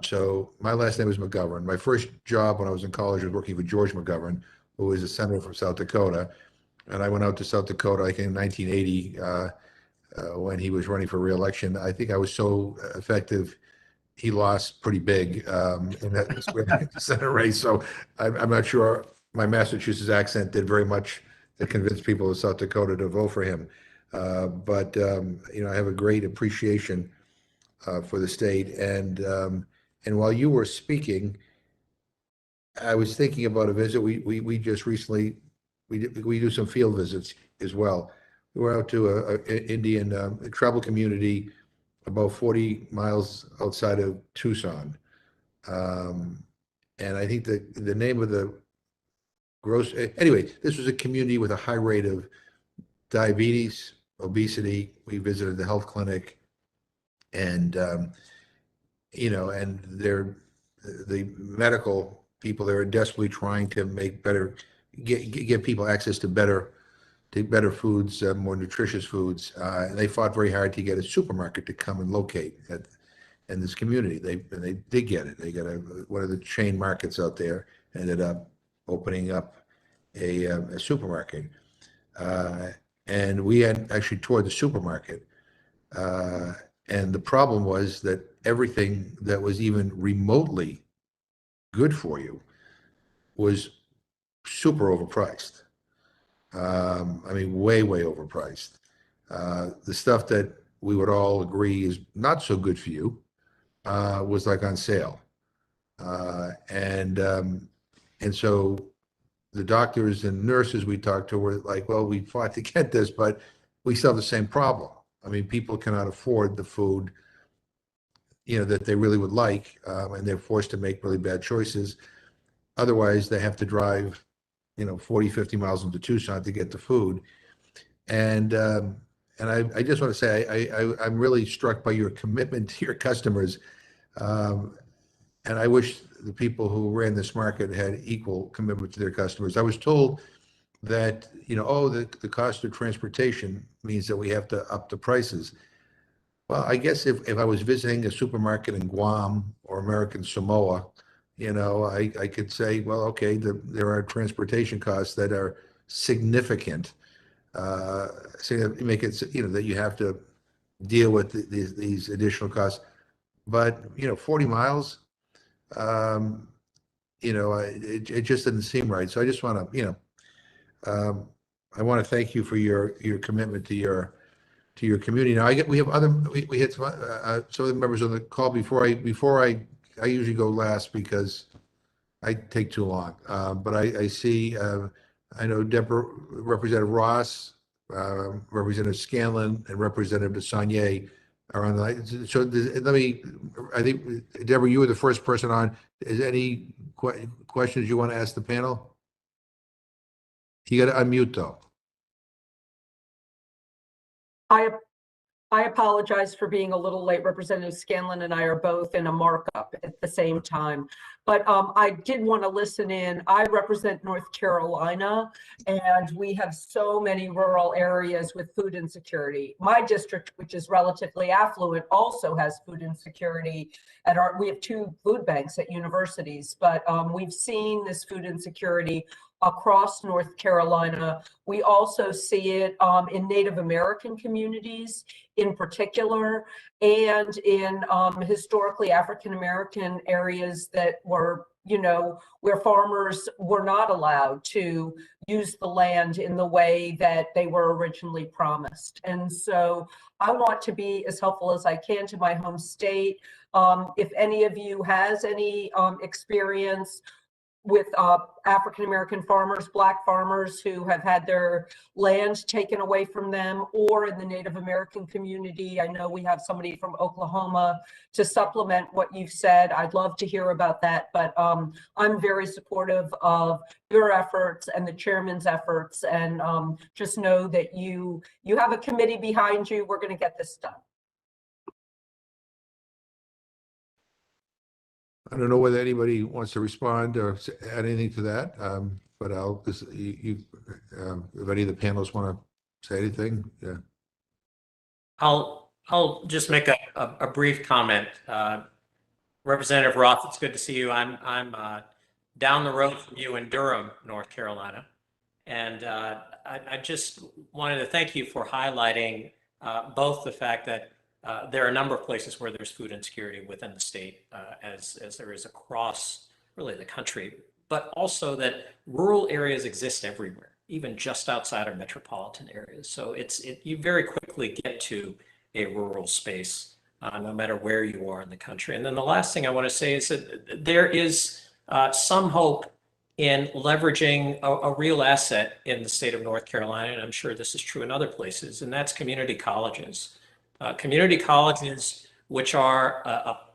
So my last name is McGovern. My first job when I was in college was working for George McGovern, who was a senator from South Dakota. And I went out to South Dakota, I came in 1980 when he was running for re-election. I think I was so effective, he lost pretty big in that Senate race. So I'm not sure my Massachusetts accent did very much to convince people of South Dakota to vote for him. But I have a great appreciation for the state. And while you were speaking, I was thinking about a visit. We just recently, we do some field visits as well. We were out to an Indian tribal community about 40 miles outside of Tucson. And I think the name of the anyway, this was a community with a high rate of diabetes, obesity. We visited the health clinic, and and the medical people there are desperately trying to make better, get people access to better foods, more nutritious foods. And they fought very hard to get a supermarket to come and locate in this community. They did get it. They got one of the chain markets out there, ended up opening up a supermarket. And we had actually toured the supermarket. And the problem was that everything that was even remotely good for you was super overpriced. I mean, way overpriced. The stuff that we would all agree is not so good for you was like on sale. And so the doctors and nurses we talked to were like, well, we fought to get this, but we still have the same problem. I mean, people cannot afford the food, that they really would like, and they're forced to make really bad choices. Otherwise, they have to drive 40, 50 miles into Tucson to get the food. And I just want to say, I'm really struck by your commitment to your customers. And I wish the people who ran this market had equal commitment to their customers. I was told that, the cost of transportation means that we have to up the prices. Well, I guess if I was visiting a supermarket in Guam or American Samoa, I could say, well, okay, there are transportation costs that are significant. So make it, that you have to deal with these additional costs. But, 40 miles, it just didn't seem right. So I just want to, I want to thank you for your commitment to your community. Now we have we had some of the members on the call before I usually go last because I take too long. But I see, I know Representative Ross, Representative Scanlon, and Representative Desagnier are on the line. So I think, Deborah, you were the first person on. Is any questions you want to ask the panel? You got to unmute though. I apologize for being a little late. Representative Scanlon and I are both in a markup at the same time. But I did want to listen in. I represent North Carolina, and we have so many rural areas with food insecurity. My district, which is relatively affluent, also has food insecurity. We have 2 food banks at universities, but we've seen this food insecurity across North Carolina. We also see it in Native American communities in particular, and in historically African American areas that were, where farmers were not allowed to use the land in the way that they were originally promised. And so I want to be as helpful as I can to my home state. If any of you has any experience with African American farmers, Black farmers who have had their land taken away from them, or in the Native American community. I know we have somebody from Oklahoma to supplement what you've said. I'd love to hear about that, but I'm very supportive of your efforts and the chairman's efforts, and just know that you have a committee behind you. We're going to get this done. I don't know whether anybody wants to respond or add anything to that, but I'll just, if any of the panelists want to say anything, yeah. I'll just make a brief comment. Representative Roth, it's good to see you. I'm down the road from you in Durham, North Carolina, and I just wanted to thank you for highlighting both the fact that there are a number of places where there's food insecurity within the state, as there is across really the country, but also that rural areas exist everywhere, even just outside our metropolitan areas. So you very quickly get to a rural space, no matter where you are in the country. And then the last thing I want to say is that there is some hope in leveraging a real asset in the state of North Carolina, and I'm sure this is true in other places, and that's community colleges. Community colleges, which are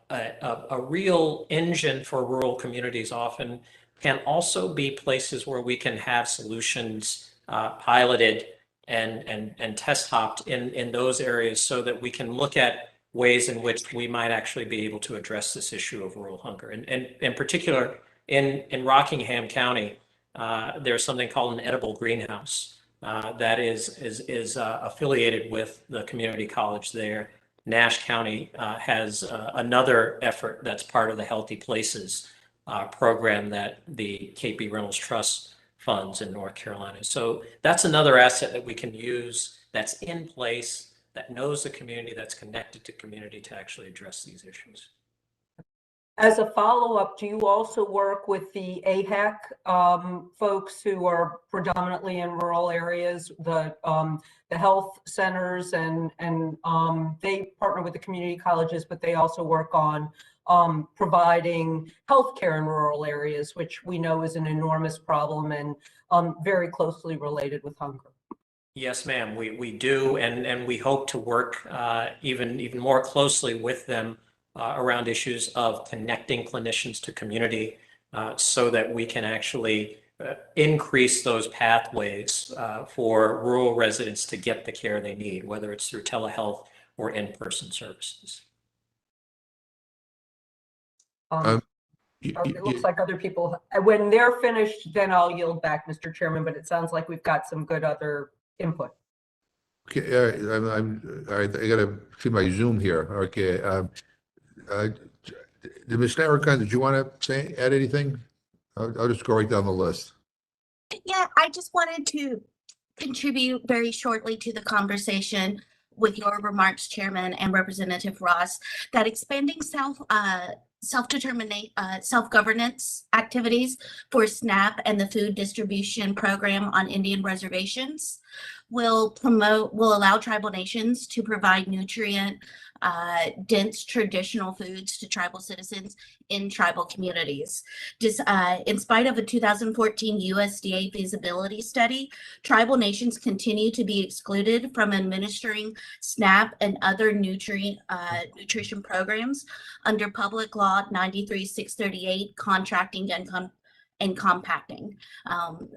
a real engine for rural communities, often can also be places where we can have solutions piloted and test hopped in those areas, so that we can look at ways in which we might actually be able to address this issue of rural hunger. And in particular, in Rockingham County, there's something called an edible greenhouse. That is affiliated with the community college there. Nash County has another effort that's part of the Healthy Places program that the KP Reynolds Trust funds in North Carolina. So that's another asset that we can use, that's in place, that knows the community, that's connected to community to actually address these issues. As a follow-up, do you also work with the AHAC folks who are predominantly in rural areas, the health centers, and they partner with the community colleges, but they also work on providing healthcare in rural areas, which we know is an enormous problem and very closely related with hunger? Yes, ma'am, we do, and we hope to work even more closely with them around issues of connecting clinicians to community, so that we can actually increase those pathways for rural residents to get the care they need, whether it's through telehealth or in-person services. It looks like other people, when they're finished, then I'll yield back, Mr. Chairman, but it sounds like we've got some good other input. Okay, all right, I gotta see my Zoom here. Okay, Ms. Larricon, did you want to add anything? I'll just go right down the list. Yeah, I just wanted to contribute very shortly to the conversation. with your remarks, Chairman and Representative Ross, that expanding self-governance activities for SNAP and the food distribution program on Indian reservations will allow tribal nations to provide nutrient dense traditional foods to tribal citizens in tribal communities. In spite of a 2014 USDA feasibility study, tribal nations continue to be excluded from administering SNAP and other nutrition programs under Public Law 93-638, contracting and compacting.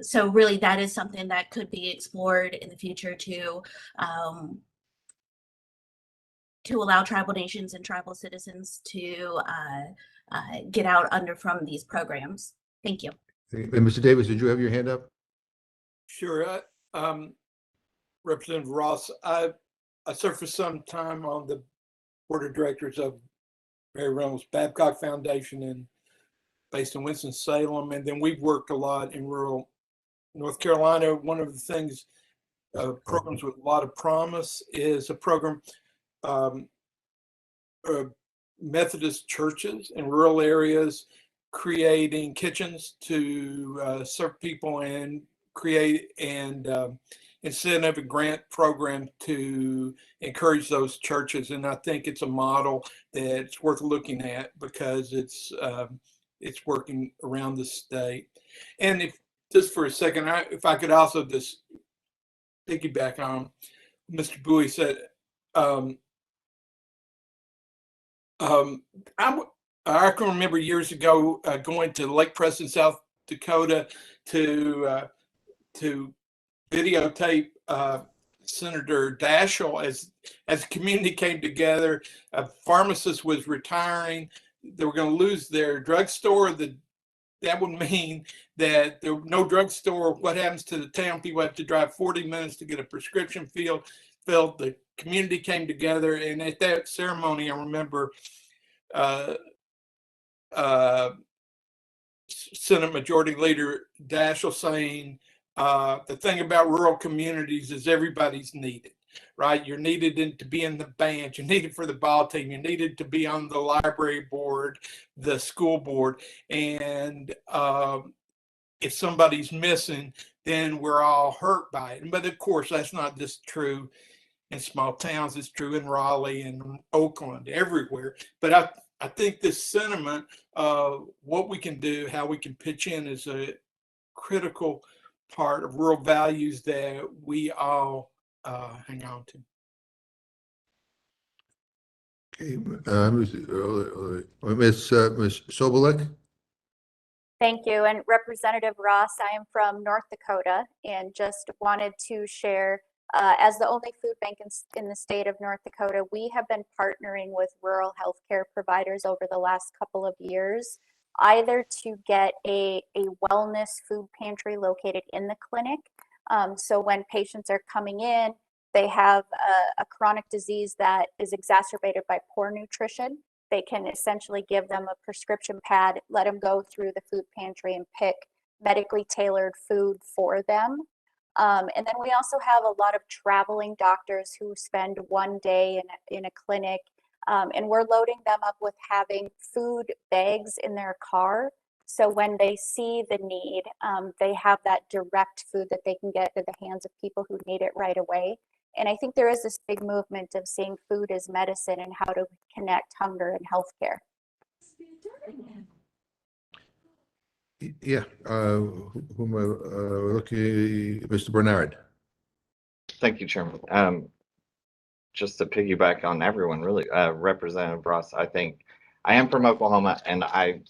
So really that is something that could be explored in the future to allow tribal nations and tribal citizens to get out from these programs. Thank you. And Mr. Davis, did you have your hand up? Sure. Representative Ross, I served for some time on the board of directors of Mary Reynolds Babcock Foundation based in Winston-Salem. And then we've worked a lot in rural North Carolina. One of the things, programs with a lot of promise is a program, Methodist churches in rural areas creating kitchens to serve people and create incentive and grant program to encourage those churches. And I think it's a model that's worth looking at because it's working around the state. And if just for a second, if I could also just piggyback on Mr. Bowie said, I can remember years ago going to Lake Preston, South Dakota to videotape Senator Daschle as the community came together. A pharmacist was retiring. They were going to lose their drugstore. That would mean that there was no drugstore. What happens to the town? People have to drive 40 minutes to get a prescription filled. The community came together, and at that ceremony, I remember Senate Majority Leader Daschle saying, the thing about rural communities is everybody's needed, right? You're needed to be in the band, you're needed for the ball team, you're needed to be on the library board, the school board. And if somebody's missing, then we're all hurt by it. But of course, that's not just true in small towns, it's true in Raleigh and Oakland, everywhere. But I think this sentiment of what we can do, how we can pitch in is a critical part of rural values that we all hang on to. Okay, Ms. Sobolik? Thank you. And Representative Ross, I am from North Dakota and just wanted to share, as the only food bank in the state of North Dakota, we have been partnering with rural healthcare providers over the last couple of years, either to get a wellness food pantry located in the clinic. So when patients are coming in, they have a chronic disease that is exacerbated by poor nutrition. They can essentially give them a prescription pad, let them go through the food pantry and pick medically tailored food for them. And then we also have a lot of traveling doctors who spend one day in a clinic, and we're loading them up with having food bags in their car. So when they see the need, they have that direct food that they can get to the hands of people who need it right away. And I think there is this big movement of seeing food as medicine and how to connect hunger and healthcare. Yeah, whom looking, Mr. Bernard. Thank you, Chairman. Just to piggyback on everyone, really, Representative Ross, I think I am from Oklahoma, and I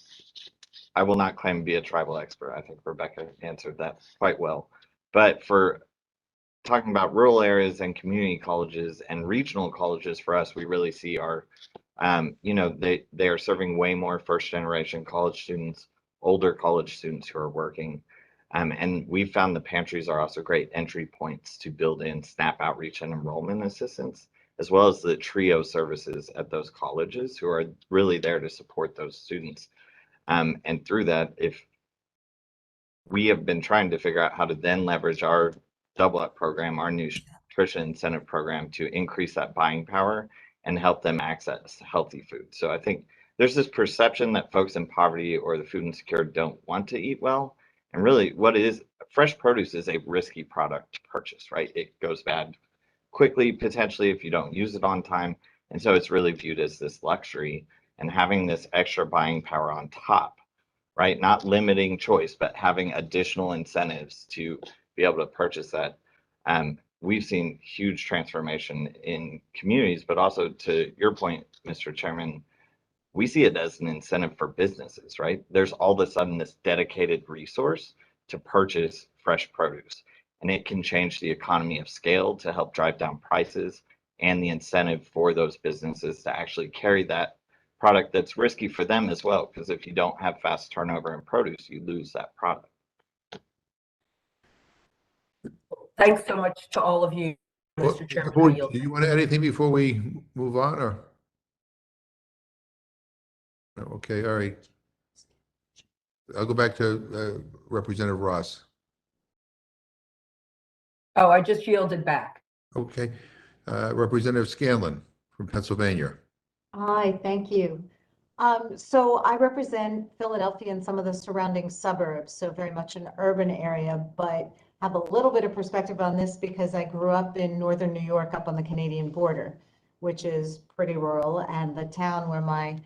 will not claim to be a tribal expert. I think Rebecca answered that quite well. But for talking about rural areas and community colleges and regional colleges, for us, we really see our, they are serving way more first generation college students, older college students who are working. And we've found the pantries are also great entry points to build in SNAP outreach and enrollment assistance, as well as the TRIO services at those colleges who are really there to support those students. And through that, if we have been trying to figure out how to then leverage our double up program, our new nutrition incentive program to increase that buying power and help them access healthy food. So I think there's this perception that folks in poverty or the food insecure don't want to eat well. And really what it is, fresh produce is a risky product to purchase, right? It goes bad quickly, potentially, if you don't use it on time. And so it's really viewed as this luxury, and having this extra buying power on top, right? Not limiting choice, but having additional incentives to be able to purchase that. We've seen huge transformation in communities, but also to your point, Mr. Chairman, we see it as an incentive for businesses, right? There's all of a sudden this dedicated resource to purchase fresh produce, and it can change the economy of scale to help drive down prices and the incentive for those businesses to actually carry that product that's risky for them as well. Because if you don't have fast turnover in produce, you lose that product. Thanks so much to all of you, Well, Mr. Chairman. before- I yield. do you want to add anything before we move on, or? No, okay, all right. I'll go back to Representative Ross. Oh, I just yielded back. Okay. Representative Scanlon from Pennsylvania. Hi, thank you. So I represent Philadelphia and some of the surrounding suburbs, so very much an urban area, but have a little bit of perspective on this because I grew up in northern New York up on the Canadian border, which is pretty rural, and the town where my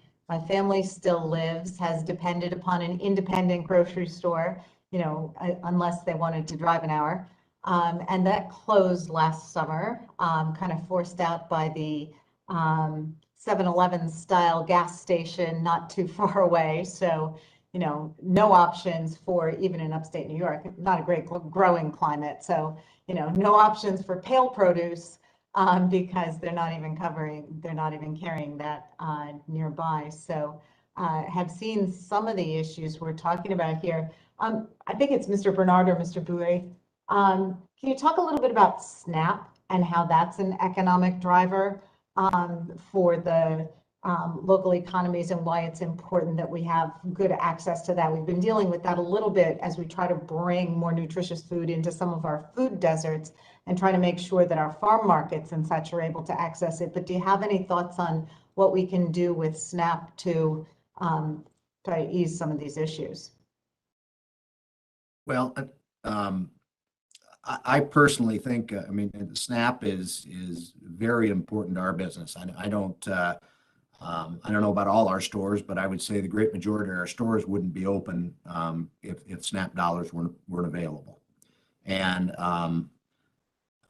family still lives has depended upon an independent grocery store, you know, unless they wanted to drive an hour. And that closed last summer, kind of forced out by the 7-Eleven style gas station not too far away. So, you know, no options for even in upstate New York, not a great growing climate. So, you know, no options for pale produce because they're not even carrying that nearby. So have seen some of the issues we're talking about here. I think it's Mr. Bernard or Mr. Bouygues. Can you talk a little bit about SNAP and how that's an economic driver for the local economies and why it's important that we have good access to that? We've been dealing with that a little bit as we try to bring more nutritious food into some of our food deserts and try to make sure that our farm markets and such are able to access it. But do you have any thoughts on what we can do with SNAP to try to ease some of these issues? Well, I personally think, I mean, SNAP is very important to our business. I don't know about all our stores, but I would say the great majority of our stores wouldn't be open if SNAP dollars weren't available. And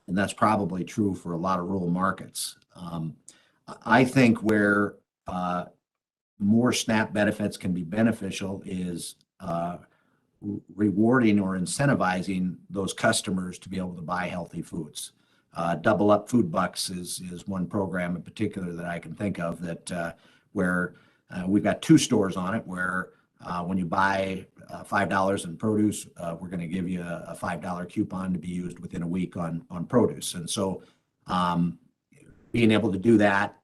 that's probably true for a lot of rural markets. I think where more SNAP benefits can be beneficial is rewarding or incentivizing those customers to be able to buy healthy foods. Double Up Food Bucks is one program in particular that I can think of that where we've got 2 stores on it where when you buy $5 in produce, we're going to give you a $5 coupon to be used within a week on produce. And so being able to do that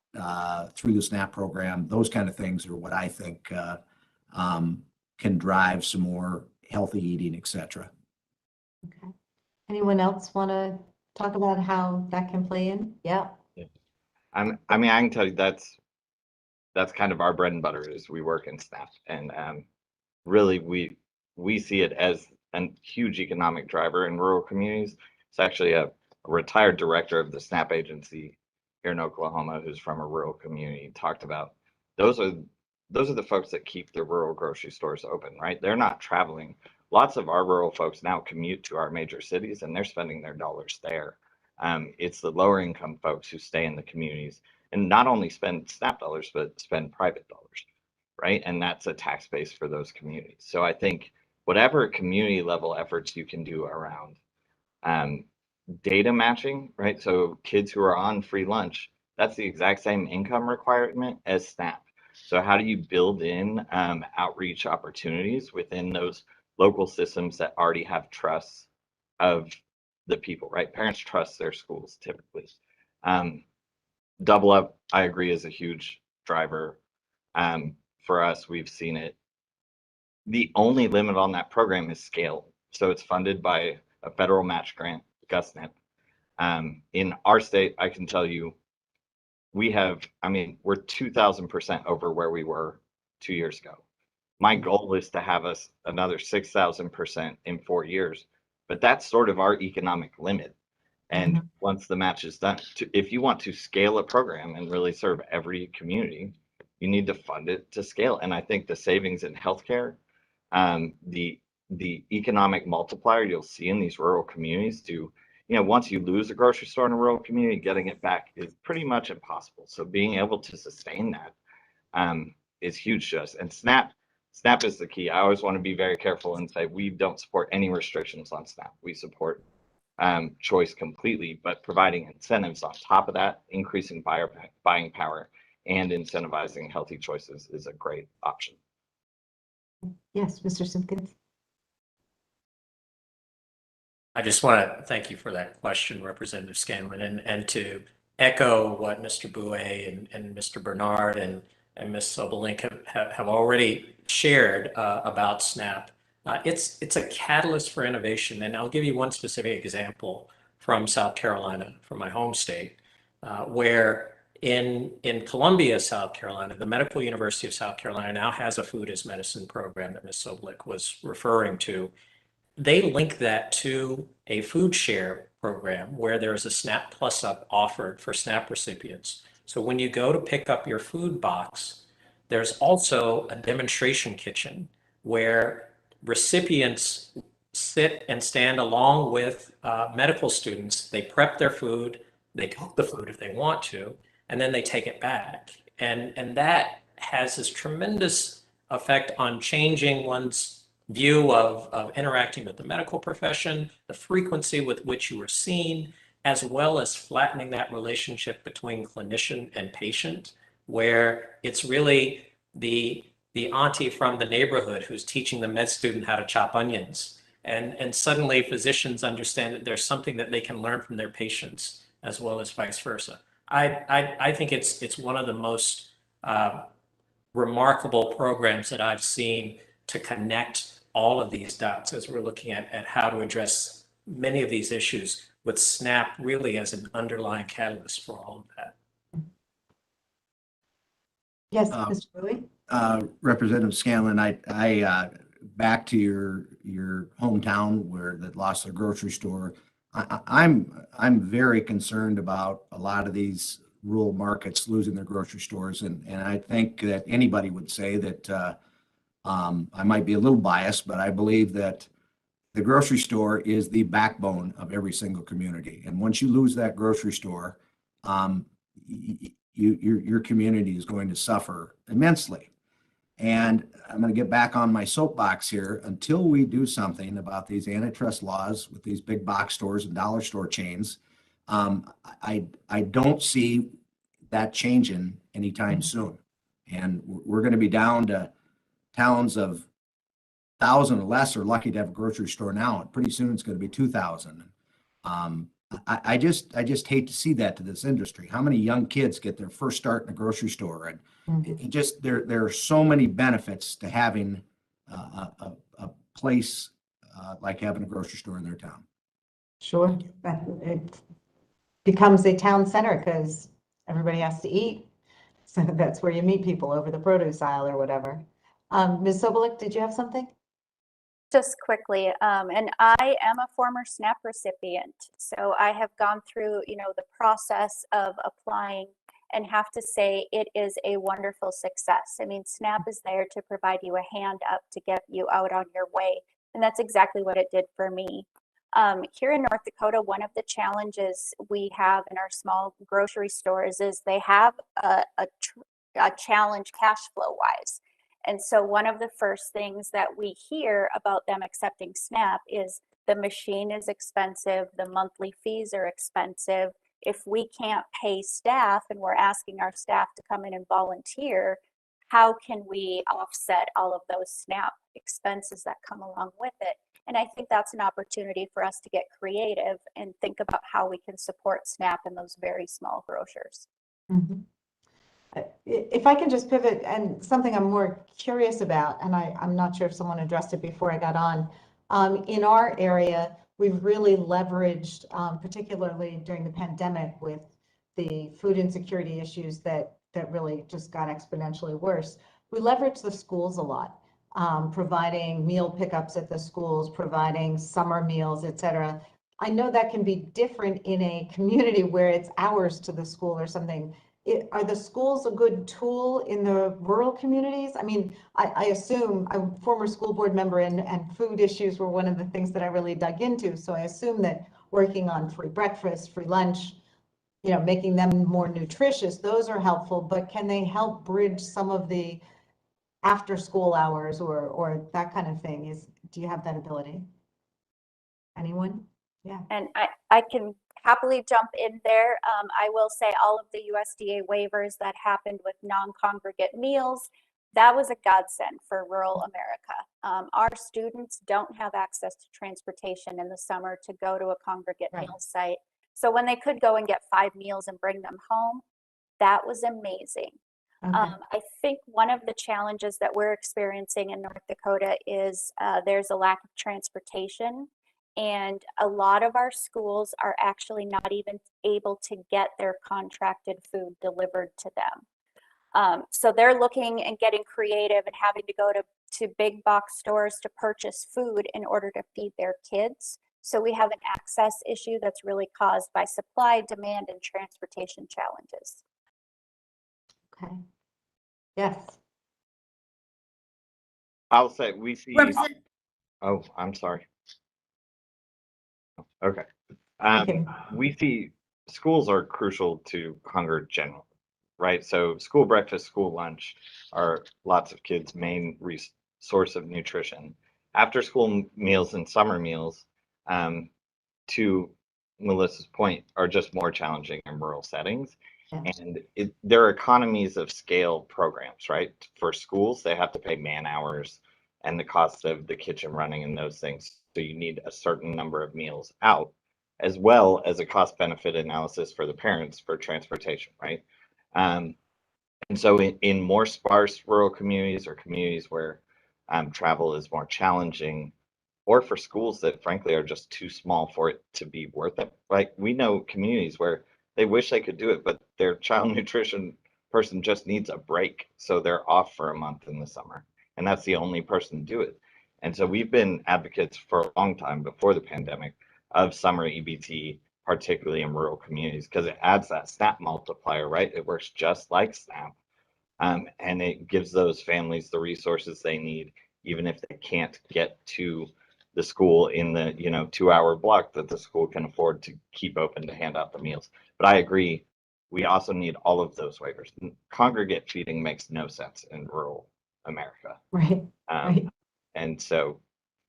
through the SNAP program, those kind of things are what I think can drive some more healthy eating, etc. Okay. Anyone else want to talk about how that can play in? Yeah. I mean, I can tell you that's kind of our bread and butter is we work in SNAP, and really we see it as a huge economic driver in rural communities. It's actually a retired director of the SNAP agency here in Oklahoma who's from a rural community talked about those are the folks that keep the rural grocery stores open, right? They're not traveling. Lots of our rural folks now commute to our major cities and they're spending their dollars there. It's the lower income folks who stay in the communities and not only spend SNAP dollars, but spend private dollars, right? And that's a tax base for those communities. So I think whatever community level efforts you can do around data matching, right? So kids who are on free lunch, that's the exact same income requirement as SNAP. So how do you build in outreach opportunities within those local systems that already have trust of the people, right? Parents trust their schools typically. Double Up, I agree, is a huge driver. For us, we've seen it. The only limit on that program is scale. So it's funded by a federal match grant, GusNet. In our state, I can tell you, we have, I mean, we're 2,000% over where we were 2 years ago. My goal is to have us another 6,000% in 4 years, but that's sort of our economic limit. And once the match is done, if you want to scale a program and really serve every community, you need to fund it to scale. And I think the savings in healthcare, the economic multiplier you'll see in these rural communities to, once you lose a grocery store in a rural community, getting it back is pretty much impossible. So being able to sustain that is huge to us. And SNAP is the key. I always want to be very careful and say we don't support any restrictions on SNAP. We support choice completely, but providing incentives on top of that, increasing buying power, and incentivizing healthy choices is a great option. Yes, Mr. Simpkins. I just want to thank you for that question, Representative Scanlon, and to echo what Mr. Bouet and Mr. Bernard and Ms. Sobelink have already shared about SNAP. It's a catalyst for innovation, and I'll give you one specific example from South Carolina, from my home state, where in Columbia, South Carolina, the Medical University of South Carolina now has a food as medicine program that Ms. Sobelink was referring to. They link that to a food share program where there is a SNAP Plus Up offered for SNAP recipients. So when you go to pick up your food box, there's also a demonstration kitchen where recipients sit and stand along with medical students. They prep their food, they cook the food if they want to, and then they take it back. And that has this tremendous effect on changing one's view of interacting with the medical profession, the frequency with which you are seen, as well as flattening that relationship between clinician and patient, where it's really the auntie from the neighborhood who's teaching the med student how to chop onions. And suddenly physicians understand that there's something that they can learn from their patients, as well as vice versa. I think it's one of the most remarkable programs that I've seen to connect all of these dots as we're looking at how to address many of these issues, with SNAP really as an underlying catalyst for all of that. Yes, Mr. Bowie. Representative Scanlon, I back to your hometown where that lost their grocery store. I'm very concerned about a lot of these rural markets losing their grocery stores, and I think that anybody would say that I might be a little biased, but I believe that the grocery store is the backbone of every single community. And once you lose that grocery store, your community is going to suffer immensely. And I'm going to get back on my soapbox here. Until we do something about these antitrust laws with these big box stores and dollar store chains, I don't see that changing anytime soon. And we're going to be down to towns of 1,000 or less are lucky to have a grocery store now, and pretty soon it's going to be 2,000. I just hate to see that to this industry. How many young kids get their first start in a grocery store? And it just there are so many benefits to having a place like having a grocery store in their town. Sure, it becomes a town center because everybody has to eat. So that's where you meet people, over the produce aisle or whatever. Ms. Sobolik, did you have something? Just quickly, and I am a former SNAP recipient, so I have gone through, the process of applying, and have to say it is a wonderful success. I mean, SNAP is there to provide you a hand up to get you out on your way, and that's exactly what it did for me. Here in North Dakota, one of the challenges we have in our small grocery stores is they have a challenge cash flow wise. And so one of the first things that we hear about them accepting SNAP is the machine is expensive, the monthly fees are expensive. If we can't pay staff and we're asking our staff to come in and volunteer, how can we offset all of those SNAP expenses that come along with it? And I think that's an opportunity for us to get creative and think about how we can support SNAP in those very small grocers. Mm-hmm. If I can just pivot, and something I'm more curious about, and I'm not sure if someone addressed it before I got on. In our area, we've really leveraged, particularly during the pandemic with the food insecurity issues that really just got exponentially worse. We leveraged the schools a lot, providing meal pickups at the schools, providing summer meals, et cetera. I know that can be different in a community where it's hours to the school or something. Are the schools a good tool in the rural communities? I mean, I assume, I'm a former school board member, and food issues were one of the things that I really dug into. So I assume that working on free breakfast, free lunch, you know, making them more nutritious, those are helpful, but can they help bridge some of the after school hours or that kind of thing? Do you have that ability? Anyone? Yeah. And I can happily jump in there. I will say all of the USDA waivers that happened with non-congregate meals, that was a godsend for rural America. Our students don't have access to transportation in the summer to go to a congregate Right. meal site. So when they could go and get 5 meals and bring them home, that was amazing. Okay. I think one of the challenges that we're experiencing in North Dakota is there's a lack of transportation, and a lot of our schools are actually not even able to get their contracted food delivered to them. So they're looking and getting creative and having to go to big box stores to purchase food in order to feed their kids. So we have an access issue that's really caused by supply, demand, and transportation challenges. Okay. Yes. I'll say we see. Represent- Oh, I'm sorry. Okay. Okay. We see schools are crucial to hunger generally, right? So school breakfast, school lunch are lots of kids' main source of nutrition. After school meals and summer meals, to Melissa's point, are just more challenging in rural settings. Yeah. And there are economies of scale programs, right? For schools, they have to pay man hours and the cost of the kitchen running and those things. So you need a certain number of meals out, as well as a cost benefit analysis for the parents for transportation, right? And so in more sparse rural communities or communities where travel is more challenging, or for schools that frankly are just too small for it to be worth it. Like we know communities where they wish they could do it, but their child nutrition person just needs a break. So they're off for a month in the summer. And that's the only person to do it. And so we've been advocates for a long time before the pandemic of summer EBT, particularly in rural communities, because it adds that SNAP multiplier, right? It works just like SNAP. And it gives those families the resources they need, even if they can't get to the school in the 2-hour block that the school can afford to keep open to hand out the meals. But I agree, we also need all of those waivers. Congregate feeding makes no sense in rural America. Right. Right. And so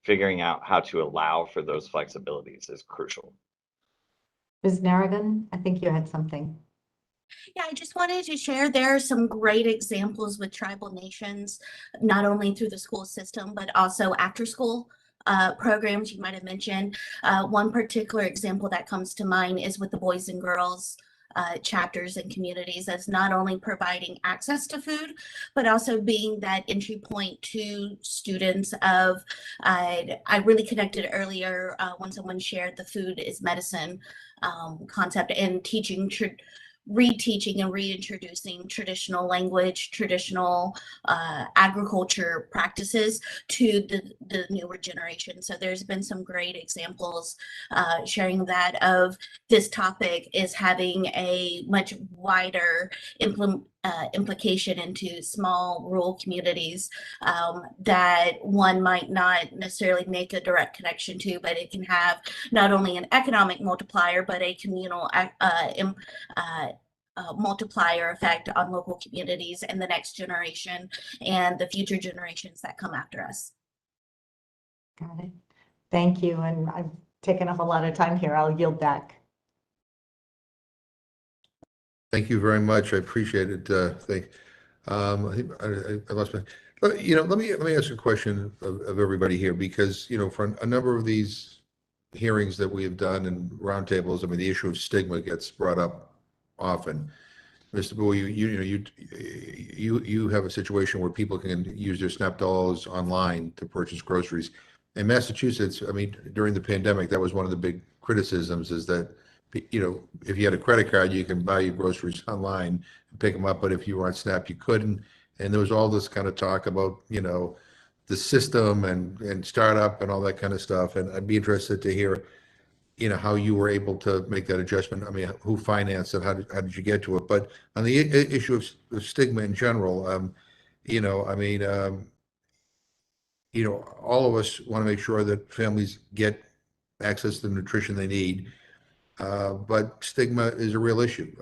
figuring out how to allow for those flexibilities is crucial. Ms. Narragan, I think you had something. Yeah, I just wanted to share there are some great examples with tribal nations, not only through the school system, but also after school programs you might have mentioned. One particular example that comes to mind is with the Boys and Girls chapters and communities, that's not only providing access to food, but also being that entry point to students of, I really connected earlier when someone shared the food is medicine concept and reteaching and reintroducing traditional language, traditional agriculture practices to the newer generation. So there's been some great examples sharing that of this topic is having a much wider implication into small rural communities that one might not necessarily make a direct connection to, but it can have not only an economic multiplier, but a communal multiplier effect on local communities and the next generation and the future generations that come after us. Got it. Thank you. And I've taken up a lot of time here. I'll yield back. Thank you very much. I appreciate it. I think I lost my. Let me ask a question of everybody here, because for a number of these hearings that we have done and roundtables, I mean, the issue of stigma gets brought up often. Mr. Bowie, you have a situation where people can use their SNAP dollars online to purchase groceries. in Massachusetts, I mean, during the pandemic, that was one of the big criticisms is that, if you had a credit card, you can buy your groceries online and pick them up, but if you were on SNAP, you couldn't. And there was all this kind of talk about, the system and startup and all that kind of stuff. And I'd be interested to hear, how you were able to make that adjustment. I mean, who financed it? How did you get to it? But on the issue of stigma in general, I mean, all of us want to make sure that families get access to the nutrition they need. But stigma is a real issue.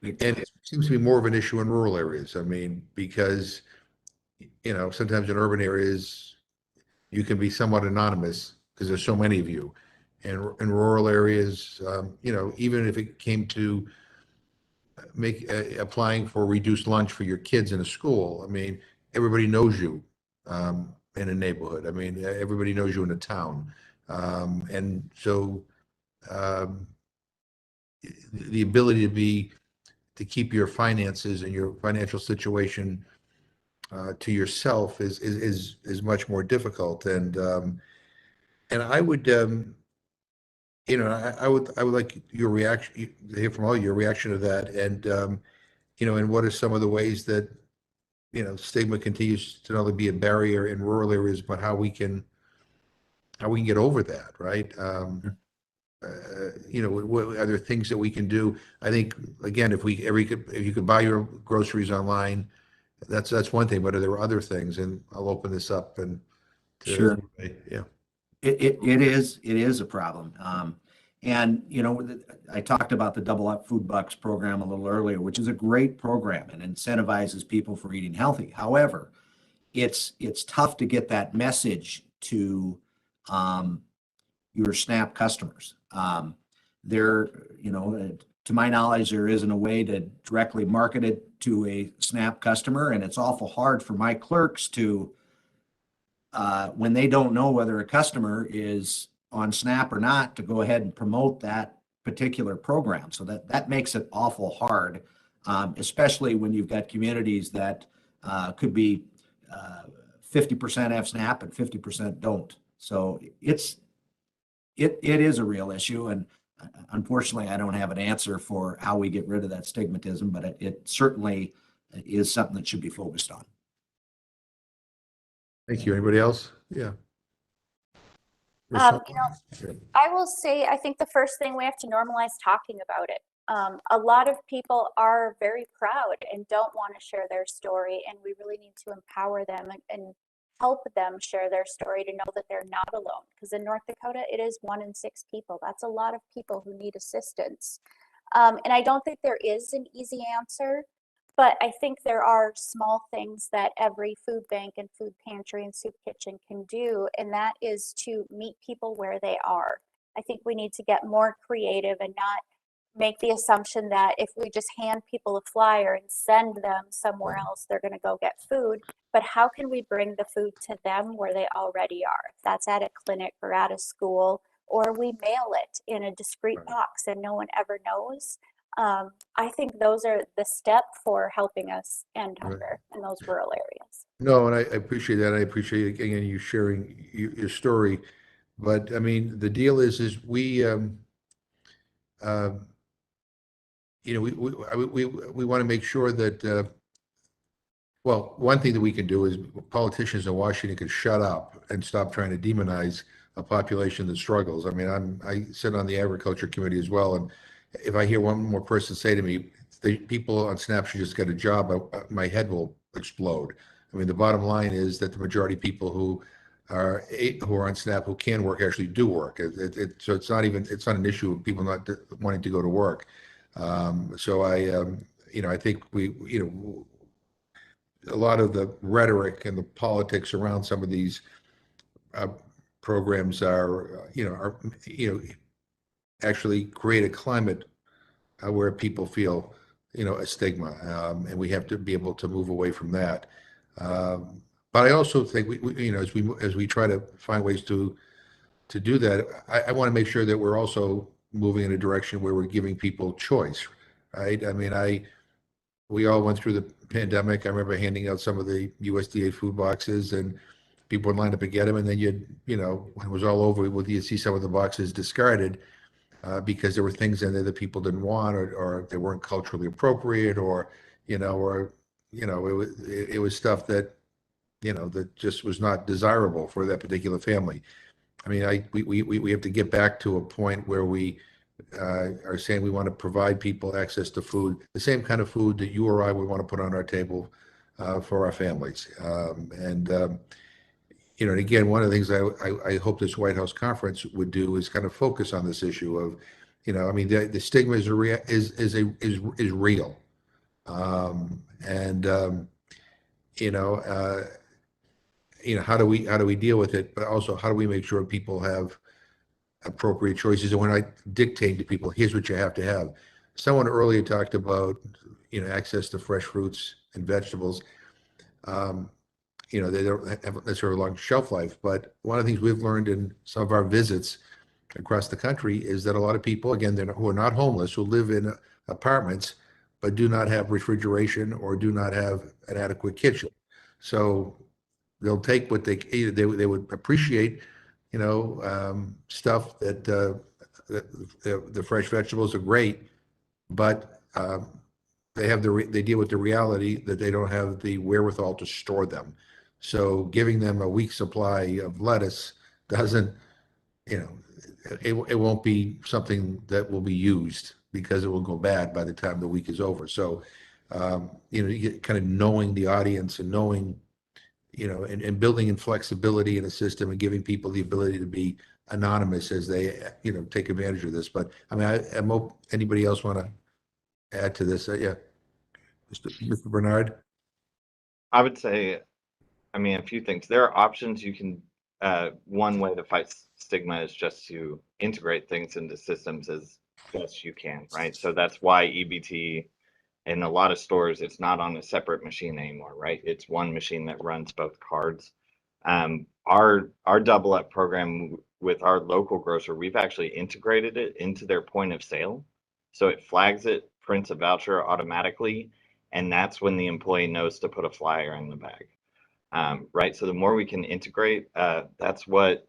And it seems to be more of an issue in rural areas. I mean, because, sometimes in urban areas, you can be somewhat anonymous because there's so many of you. And in rural areas, even if it came to applying for reduced lunch for your kids in a school, I mean, everybody knows you in a neighborhood. I mean, everybody knows you in a town. And so the ability to keep your finances and your financial situation to yourself is much more difficult. And I would, I would like your reaction, to hear from all your reaction to that. And, and what are some of the ways that, stigma continues to not only be a barrier in rural areas, but how we can get over that, right? Are there things that we can do? I think, again, if you could buy your groceries online, that's one thing, but are there other things? And I'll open this up and Sure. Yeah. It is a problem. And, I talked about the Double Up Food Bucks program a little earlier, which is a great program and incentivizes people for eating healthy. However, it's tough to get that message to your SNAP customers. There, to my knowledge, there isn't a way to directly market it to a SNAP customer, and it's awful hard for my clerks to, when they don't know whether a customer is on SNAP or not, to go ahead and promote that particular program. So that makes it awful hard, especially when you've got communities that could be 50% have SNAP and 50% don't. So it is a real issue, and unfortunately, I don't have an answer for how we get rid of that stigmatism, but it certainly is something that should be focused on. Thank you. Anybody else? Yeah. I will say, I think the first thing we have to normalize talking about it. A lot of people are very proud and don't want to share their story, and we really need to empower them and help them share their story to know that they're not alone. Because in North Dakota, it is 1 in 6 people. That's a lot of people who need assistance. And I don't think there is an easy answer, but I think there are small things that every food bank and food pantry and soup kitchen can do, and that is to meet people where they are. I think we need to get more creative and not make the assumption that if we just hand people a flyer and send them somewhere else, they're going to go get food. But how can we bring the food to them where they already are? If that's at a clinic or at a school, or we mail it in a discreet box and no one ever knows. I think those are the step for helping us end hunger in those rural areas. No, and I appreciate that. I appreciate, again, you sharing your story. But I mean, the deal is we want to make sure that, well, one thing that we can do is politicians in Washington could shut up and stop trying to demonize a population that struggles. I mean, I sit on the agriculture committee as well, and if I hear one more person say to me, the people on SNAP should just get a job, my head will explode. I mean, the bottom line is that the majority of people who are on SNAP who can work actually do work. So it's not an issue of people not wanting to go to work. So I think a lot of the rhetoric and the politics around some of these programs are actually create a climate where people feel, a stigma, and we have to be able to move away from that. But I also think as we try to find ways to do that, I want to make sure that we're also moving in a direction where we're giving people choice, right? I mean, we all went through the pandemic. I remember handing out some of the USDA food boxes, and people would line up and get them, and then when it was all over, you'd see some of the boxes discarded because there were things in there that people didn't want, or they weren't culturally appropriate, or it was stuff that that just was not desirable for that particular family. I mean, we have to get back to a point where we are saying we want to provide people access to food, the same kind of food that you or I would want to put on our table for our families. And again, one of the things I hope this White House conference would do is kind of focus on this issue of, I mean, the stigma is real, and how do we deal with it, but also how do we make sure people have appropriate choices, and we're not dictating to people, here's what you have to have. Someone earlier talked about access to fresh fruits and vegetables. They don't have necessarily a long shelf life, but one of the things we've learned in some of our visits across the country is that a lot of people, again, who are not homeless, who live in apartments, but do not have refrigeration or do not have an adequate kitchen. So they'll take what they would appreciate, stuff that the fresh vegetables are great, but they deal with the reality that they don't have the wherewithal to store them. So giving them a week's supply of lettuce doesn't, it won't be something that will be used because it will go bad by the time the week is over. So, you get kind of knowing the audience and knowing, and building in flexibility in a system and giving people the ability to be anonymous as they, take advantage of this. But I mean, I hope anybody else want to add to this? Yeah, Mr. Bernard. I would say, I mean, a few things. There are options you can. One way to fight stigma is just to integrate things into systems as best you can, right? So that's why EBT in a lot of stores, it's not on a separate machine anymore, right? It's one machine that runs both cards. Our double up program with our local grocer, we've actually integrated it into their point of sale. So it flags it, prints a voucher automatically, and that's when the employee knows to put a flyer in the bag. Right. So the more we can integrate, that's what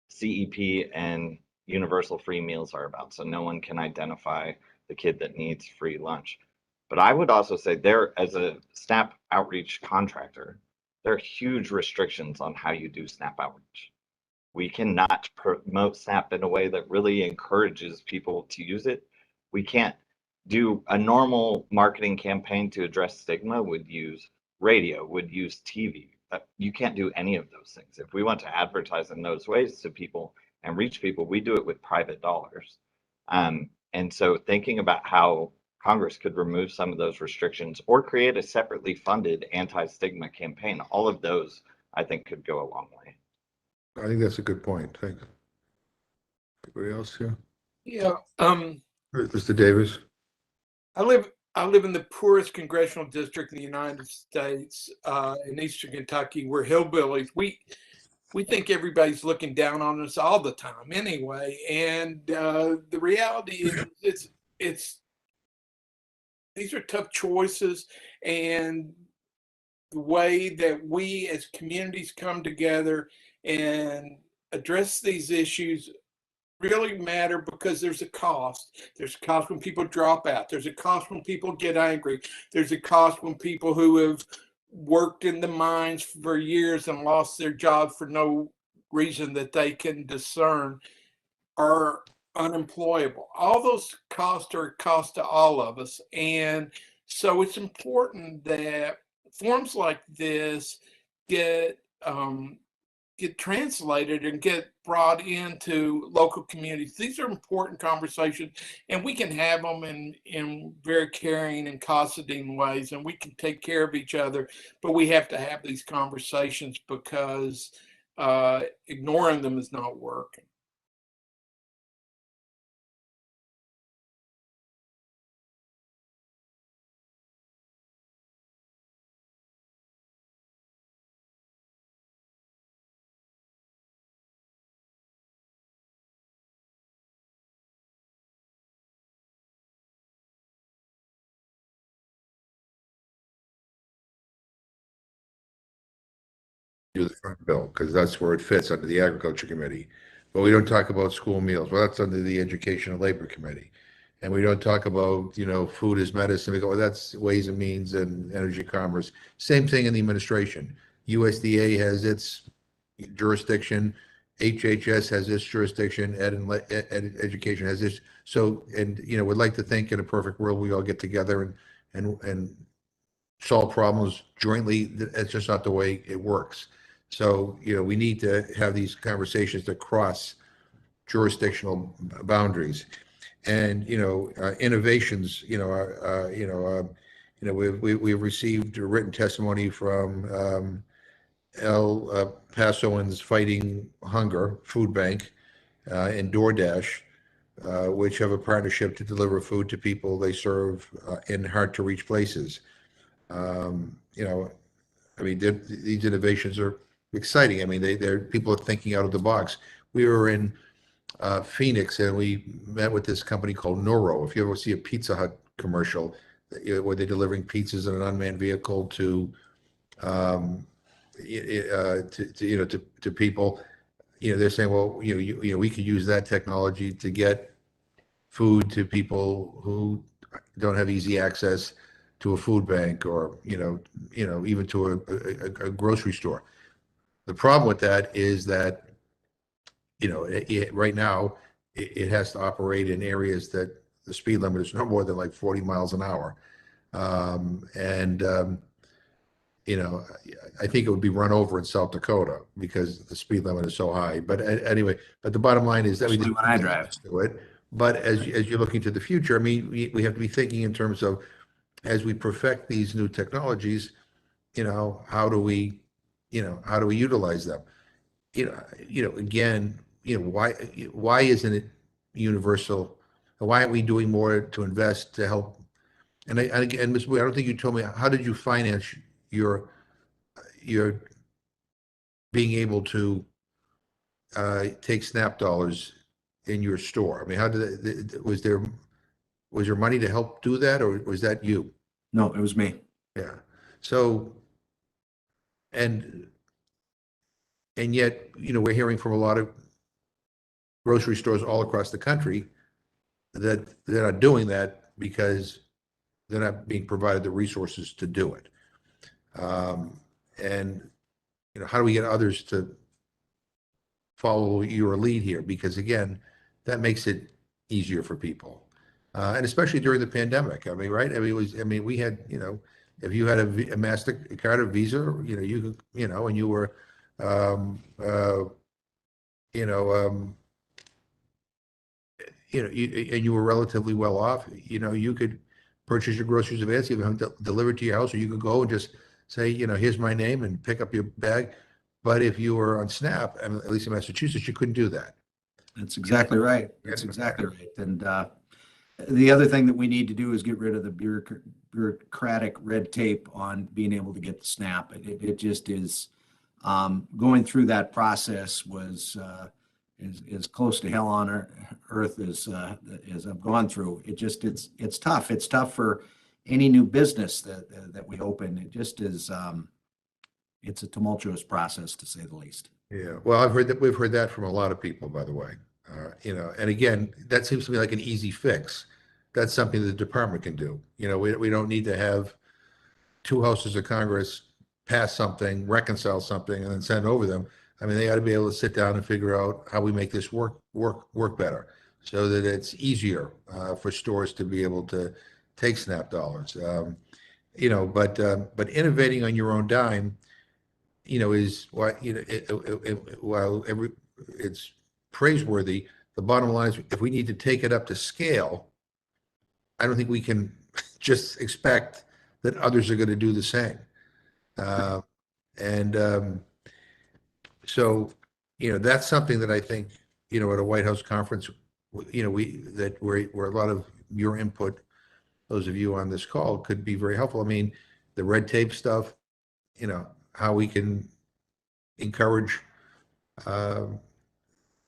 CEP and universal free meals are about. So no one can identify the kid that needs free lunch. But I would also say as a SNAP outreach contractor, there are huge restrictions on how you do SNAP outreach. We cannot promote SNAP in a way that really encourages people to use it. We can't do a normal marketing campaign to address stigma would use radio, would use TV. You can't do any of those things. If we want to advertise in those ways to people and reach people, we do it with private dollars. And so thinking about how Congress could remove some of those restrictions or create a separately funded anti-stigma campaign, all of those, I think, could go a long way. I think that's a good point. Thanks. Anybody else here? Yeah. Mr. Davis. I live in the poorest congressional district in the United States, in Eastern Kentucky. We're hillbillies. We think everybody's looking down on us all the time anyway. And the reality is these are tough choices, and the way that we as communities come together and address these issues really matter, because there's a cost. There's a cost when people drop out. There's a cost when people get angry. There's a cost when people who have worked in the mines for years and lost their job for no reason that they can discern are unemployable. All those costs are a cost to all of us. And so it's important that forms like this get translated and get brought into local communities. These are important conversations, and we can have them in very caring and cosseting ways, and we can take care of each other, but we have to have these conversations, because ignoring them is not working. do the front bill, because that's where it fits under the Agriculture Committee. But we don't talk about school meals. Well, that's under the Education and Labor Committee. And we don't talk about, food as medicine. We go, well, that's Ways and Means and Energy Commerce. Same thing in the administration. USDA has its jurisdiction. HHS has its jurisdiction. Education has this. So, and, we'd like to think in a perfect world, we all get together and solve problems jointly. That's just not the way it works. So, we need to have these conversations that cross jurisdictional boundaries. And, innovations, we've received a written testimony from El Pasoans Fighting Hunger Food Bank and DoorDash, which have a partnership to deliver food to people they serve in hard-to-reach places. These innovations are exciting. I mean, they're people are thinking out of the box. We were in Phoenix, and we met with this company called Noro. If you ever see a Pizza Hut commercial, where they're delivering pizzas in an unmanned vehicle to people, they're saying, well, we could use that technology to get food to people who don't have easy access to a food bank, or even to a grocery store. The problem with that is that right now it has to operate in areas that the speed limit is no more than like 40 miles an hour. I think it would be run over in South Dakota because the speed limit is so high. But anyway, the bottom line is that we Especially when I drive. do it. But as you're looking to the future, I mean, we have to be thinking in terms of, as we perfect these new technologies, how do we utilize them? Again, why isn't it universal? Why aren't we doing more to invest to help? And Ms. Bowie, I don't think you told me, how did you finance your being able to take SNAP dollars in your store? I mean, how did it, was there money to help do that, or was that you? No, it was me. Yeah. So, and yet, we're hearing from a lot of grocery stores all across the country that they're not doing that because they're not being provided the resources to do it. And, how do we get others to follow your lead here? Because again, that makes it easier for people. And especially during the pandemic. I mean, right? I mean, we had, if you had a MasterCard or Visa, you could, and you were, and you were relatively well off, you could purchase your groceries in advance, even delivered to your house, or you could go and just say, here's my name, and pick up your bag. But if you were on SNAP, and at least in Massachusetts, you couldn't do that. That's exactly right. That's exactly right. And the other thing that we need to do is get rid of the bureaucratic red tape on being able to get the SNAP. It just is, going through that process was as close to hell on earth as I've gone through. It's tough. It's tough for any new business that we open. It just is, it's a tumultuous process, to say the least. Yeah, well, we've heard that from a lot of people, by the way. And again, that seems to me like an easy fix. That's something the department can do. We don't need to have two houses of Congress pass something, reconcile something, and then send over them. I mean, they ought to be able to sit down and figure out how we make this work better, so that it's easier for stores to be able to take SNAP dollars. But innovating on your own dime, is what, while it's praiseworthy, the bottom line is, if we need to take it up to scale, I don't think we can just expect that others are going to do the same. So, that's something that I think, at a White House conference, where a lot of your input, those of you on this call, could be very helpful. I mean, the red tape stuff, how we can encourage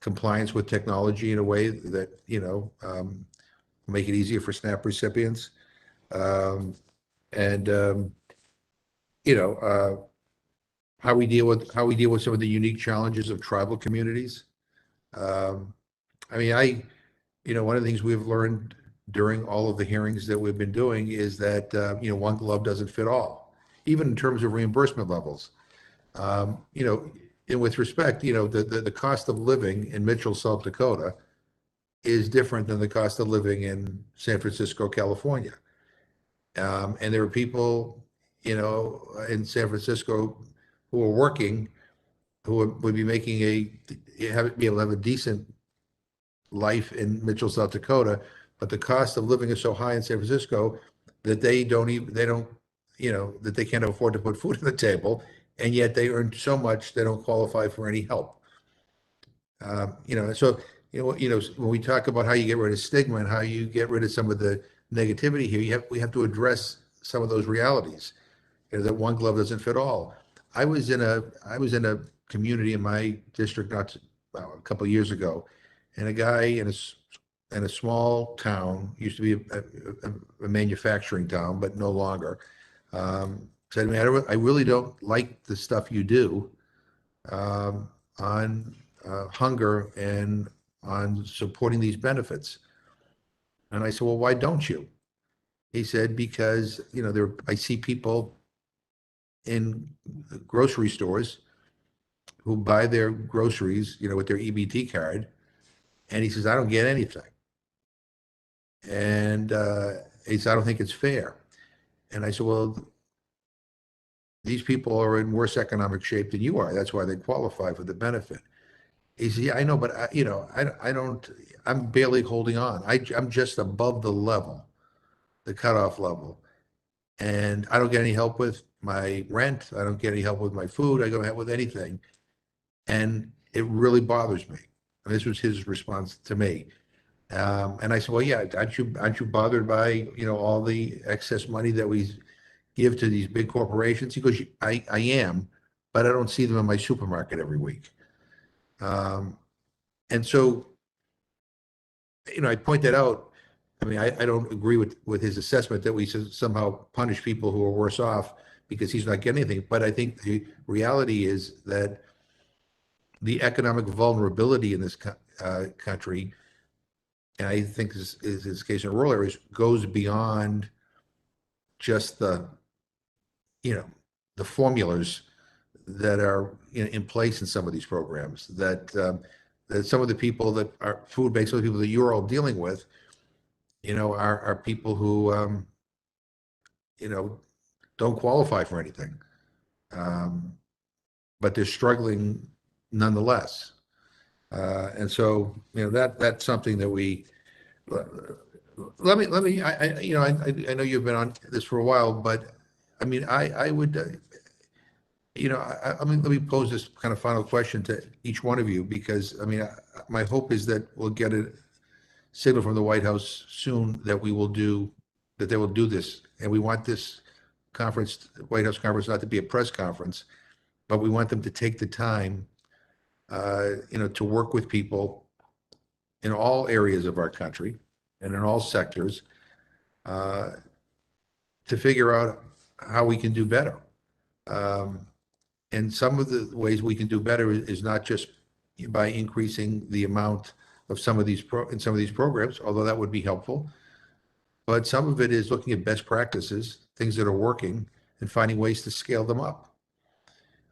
compliance with technology in a way that, make it easier for SNAP recipients. how we deal with some of the unique challenges of tribal communities. I mean, one of the things we've learned during all of the hearings that we've been doing is that, one glove doesn't fit all, even in terms of reimbursement levels. And with respect, the cost of living in Mitchell, South Dakota is different than the cost of living in San Francisco, California. And there are people, in San Francisco who are working, who would be making be able to have a decent life in Mitchell, South Dakota, but the cost of living is so high in San Francisco that they don't, that they can't afford to put food on the table, and yet they earn so much they don't qualify for any help. So when we talk about how you get rid of stigma and how you get rid of some of the negativity here, we have to address some of those realities. That one glove doesn't fit all. I was in a community in my district a couple of years ago, and a guy in a small town, used to be a manufacturing town, but no longer, said to me, I really don't like the stuff you do on hunger and on supporting these benefits. And I said, well, why don't you? He said, because, I see people in grocery stores who buy their groceries, with their EBT card. And he says, I don't get anything. And he said, I don't think it's fair. And I said, well, these people are in worse economic shape than you are. That's why they qualify for the benefit. He said, yeah, I know, but I don't, I'm barely holding on. I'm just above the level, the cutoff level. And I don't get any help with my rent. I don't get any help with my food. I don't help with anything. And it really bothers me. And this was his response to me. And I said, well, yeah, aren't you bothered by, all the excess money that we give to these big corporations? He goes, I am, but I don't see them in my supermarket every week. And so, I point that out. I mean, I don't agree with his assessment that we somehow punish people who are worse off because he's not getting anything. But I think the reality is that the economic vulnerability in this country, and I think is the case in rural areas, goes beyond just the formulas that are in place in some of these programs. That some of the people that are food banks, some of the people that you're all dealing with, are people who don't qualify for anything, but they're struggling nonetheless. And so, that's something that we let me. I know you've been on this for a while, but I mean, I would. Let me pose this kind of final question to each one of you, because I mean, my hope is that we'll get a signal from the White House soon that they will do this, and we want this conference, White House conference, not to be a press conference, but we want them to take the time, to work with people in all areas of our country and in all sectors, to figure out how we can do better. And some of the ways we can do better is not just by increasing the amount of some of these programs, although that would be helpful. But some of it is looking at best practices, things that are working, and finding ways to scale them up.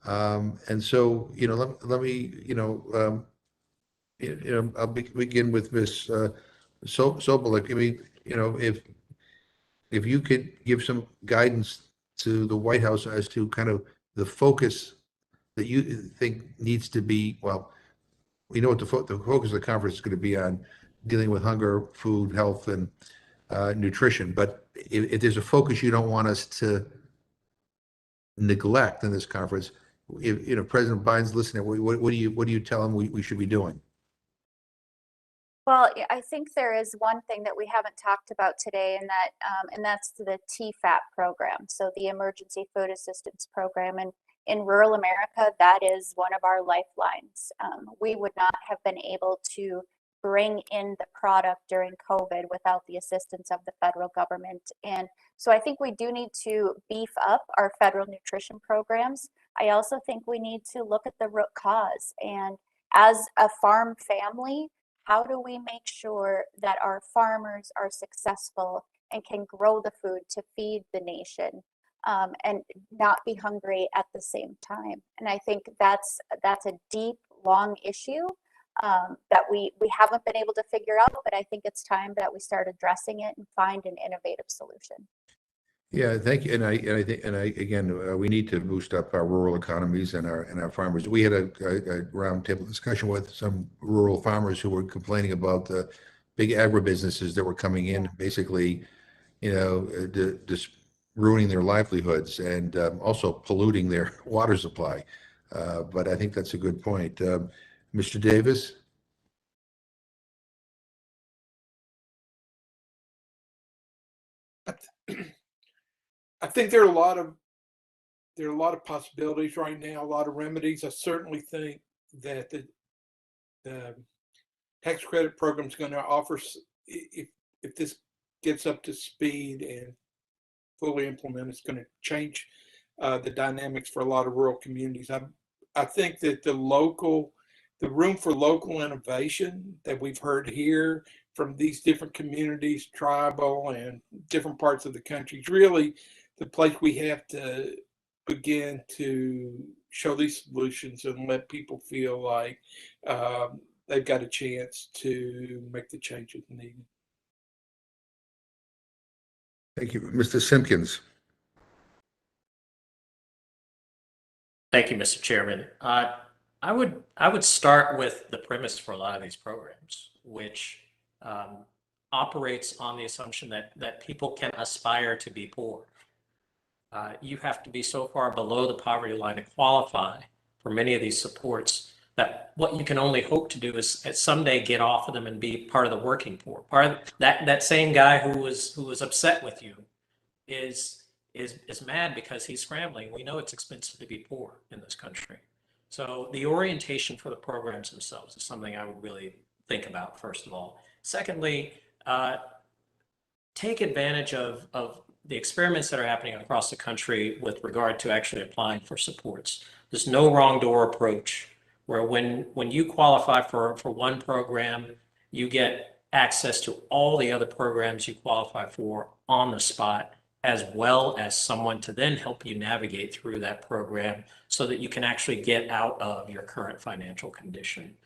And so, let me, I'll begin with Ms. Sobolik. I mean, if you could give some guidance to the White House as to kind of the focus that you think needs to be, well, we know what the focus of the conference is going to be on, dealing with hunger, food, health, and nutrition. But if there's a focus you don't want us to neglect in this conference, if President Biden's listening, what do you tell him we should be doing? Well, I think there is one thing that we haven't talked about today, and that's the TFAP program, so the Emergency Food Assistance Program. And in rural America, that is one of our lifelines. We would not have been able to bring in the product during COVID without the assistance of the federal government. And so I think we do need to beef up our federal nutrition programs. I also think we need to look at the root cause. And as a farm family, how do we make sure that our farmers are successful and can grow the food to feed the nation, and not be hungry at the same time? And I think that's a deep, long issue that we haven't been able to figure out, but I think it's time that we start addressing it and find an innovative solution. Yeah, thank you. And I think, again, we need to boost up our rural economies and our farmers. We had a roundtable discussion with some rural farmers who were complaining about the big agribusinesses that were coming in, basically, just ruining their livelihoods and also polluting their water supply. But I think that's a good point. Mr. Davis? I think there are a lot of possibilities right now, a lot of remedies. I certainly think that the tax credit program is going to offer, if this gets up to speed and fully implemented, it's going to change the dynamics for a lot of rural communities. I think that the room for local innovation that we've heard here from these different communities, tribal and different parts of the country, is really the place we have to begin to show these solutions and let people feel like they've got a chance to make the changes needed. Thank you. Mr. Simpkins? Thank you, Mr. Chairman. I would start with the premise for a lot of these programs, which operates on the assumption that people can aspire to be poor. You have to be so far below the poverty line to qualify for many of these supports that what you can only hope to do is someday get off of them and be part of the working poor. Part of that same guy who was upset with you is mad because he's scrambling. We know it's expensive to be poor in this country. So the orientation for the programs themselves is something I would really think about, first of all. Secondly, take advantage of the experiments that are happening across the country with regard to actually applying for supports. There's no wrong door approach, where when you qualify for one program, you get access to all the other programs you qualify for on the spot, as well as someone to then help you navigate through that program so that you can actually get out of your current financial condition.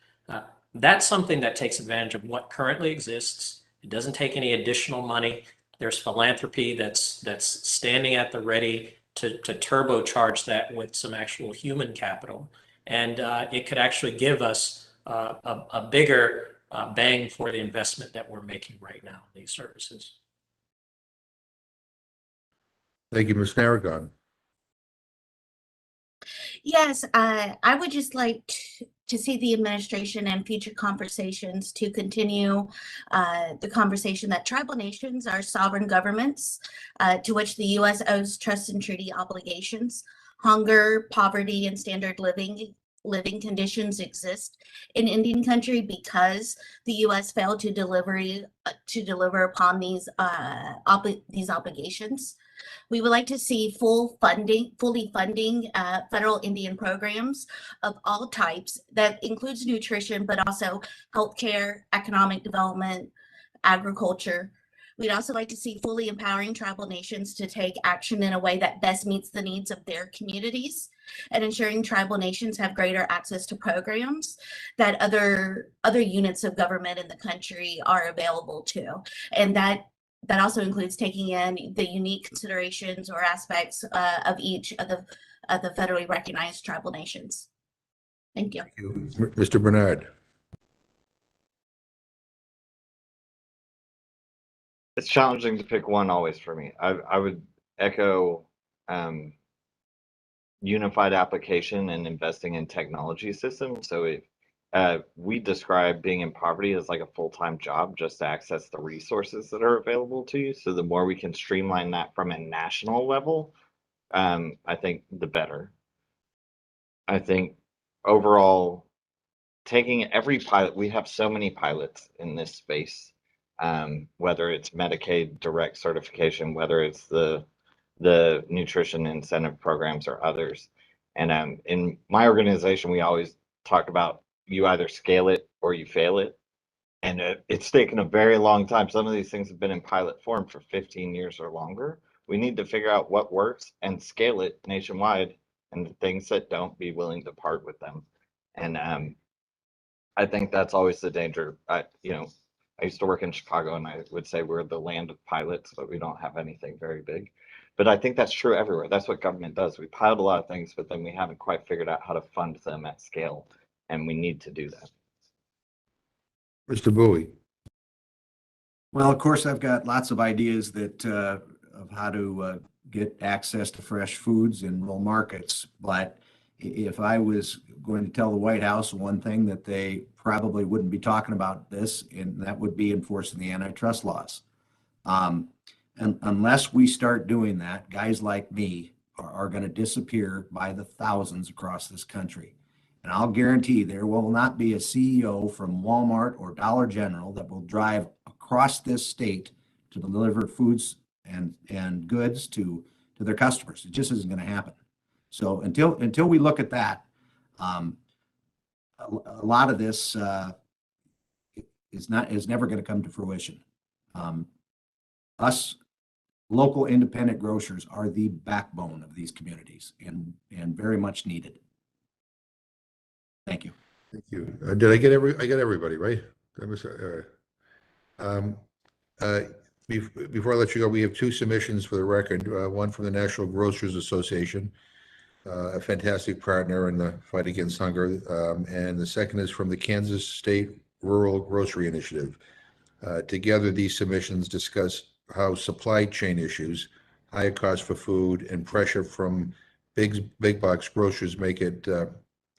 That's something that takes advantage of what currently exists. It doesn't take any additional money. There's philanthropy that's standing at the ready to turbocharge that with some actual human capital. And it could actually give us a bigger bang for the investment that we're making right now in these services. Thank you, Ms. Narragon. Yes, I would just like to see the administration and future conversations to continue the conversation that tribal nations are sovereign governments to which the U.S. owes trust and treaty obligations. Hunger, poverty, and standard living conditions exist in Indian country because the U.S. failed to deliver upon these obligations. We would like to see fully funding federal Indian programs of all types that includes nutrition, but also healthcare, economic development, agriculture. We'd also like to see fully empowering tribal nations to take action in a way that best meets the needs of their communities, and ensuring tribal nations have greater access to programs that other units of government in the country are available to. And that also includes taking in the unique considerations or aspects of each of the federally recognized tribal nations. Thank you. Thank you. Mr. Bernard. It's challenging to pick one always for me. I would echo unified application and investing in technology systems. So we describe being in poverty as like a full-time job just to access the resources that are available to you. So the more we can streamline that from a national level, I think the better. I think overall, taking every pilot, we have so many pilots in this space, whether it's Medicaid direct certification, whether it's the nutrition incentive programs or others. And in my organization, we always talk about you either scale it or you fail it. And it's taken a very long time. Some of these things have been in pilot form for 15 years or longer. We need to figure out what works and scale it nationwide, and the things that don't, be willing to part with them. And I think that's always the danger. I used to work in Chicago, and I would say we're the land of pilots, but we don't have anything very big. But I think that's true everywhere. That's what government does. We pilot a lot of things, but then we haven't quite figured out how to fund them at scale, and we need to do that. Mr. Bowie. Well, of course, I've got lots of ideas that of how to get access to fresh foods in rural markets. But if I was going to tell the White House one thing that they probably wouldn't be talking about this, and that would be enforcing the antitrust laws. And unless we start doing that, guys like me are going to disappear by the thousands across this country. And I'll guarantee there will not be a CEO from Walmart or Dollar General that will drive across this state to deliver foods and goods to their customers. It just isn't going to happen. So until we look at that, a lot of this is never going to come to fruition. Us local independent grocers are the backbone of these communities and very much needed. Thank you. Thank you. Did I get I got everybody, right? That was, before I let you go, we have two submissions for the record. One from the National Grocers Association, a fantastic partner in the fight against hunger. And the second is from the Kansas State Rural Grocery Initiative. Together, these submissions discuss how supply chain issues, higher cost for food, and pressure from big box grocers make it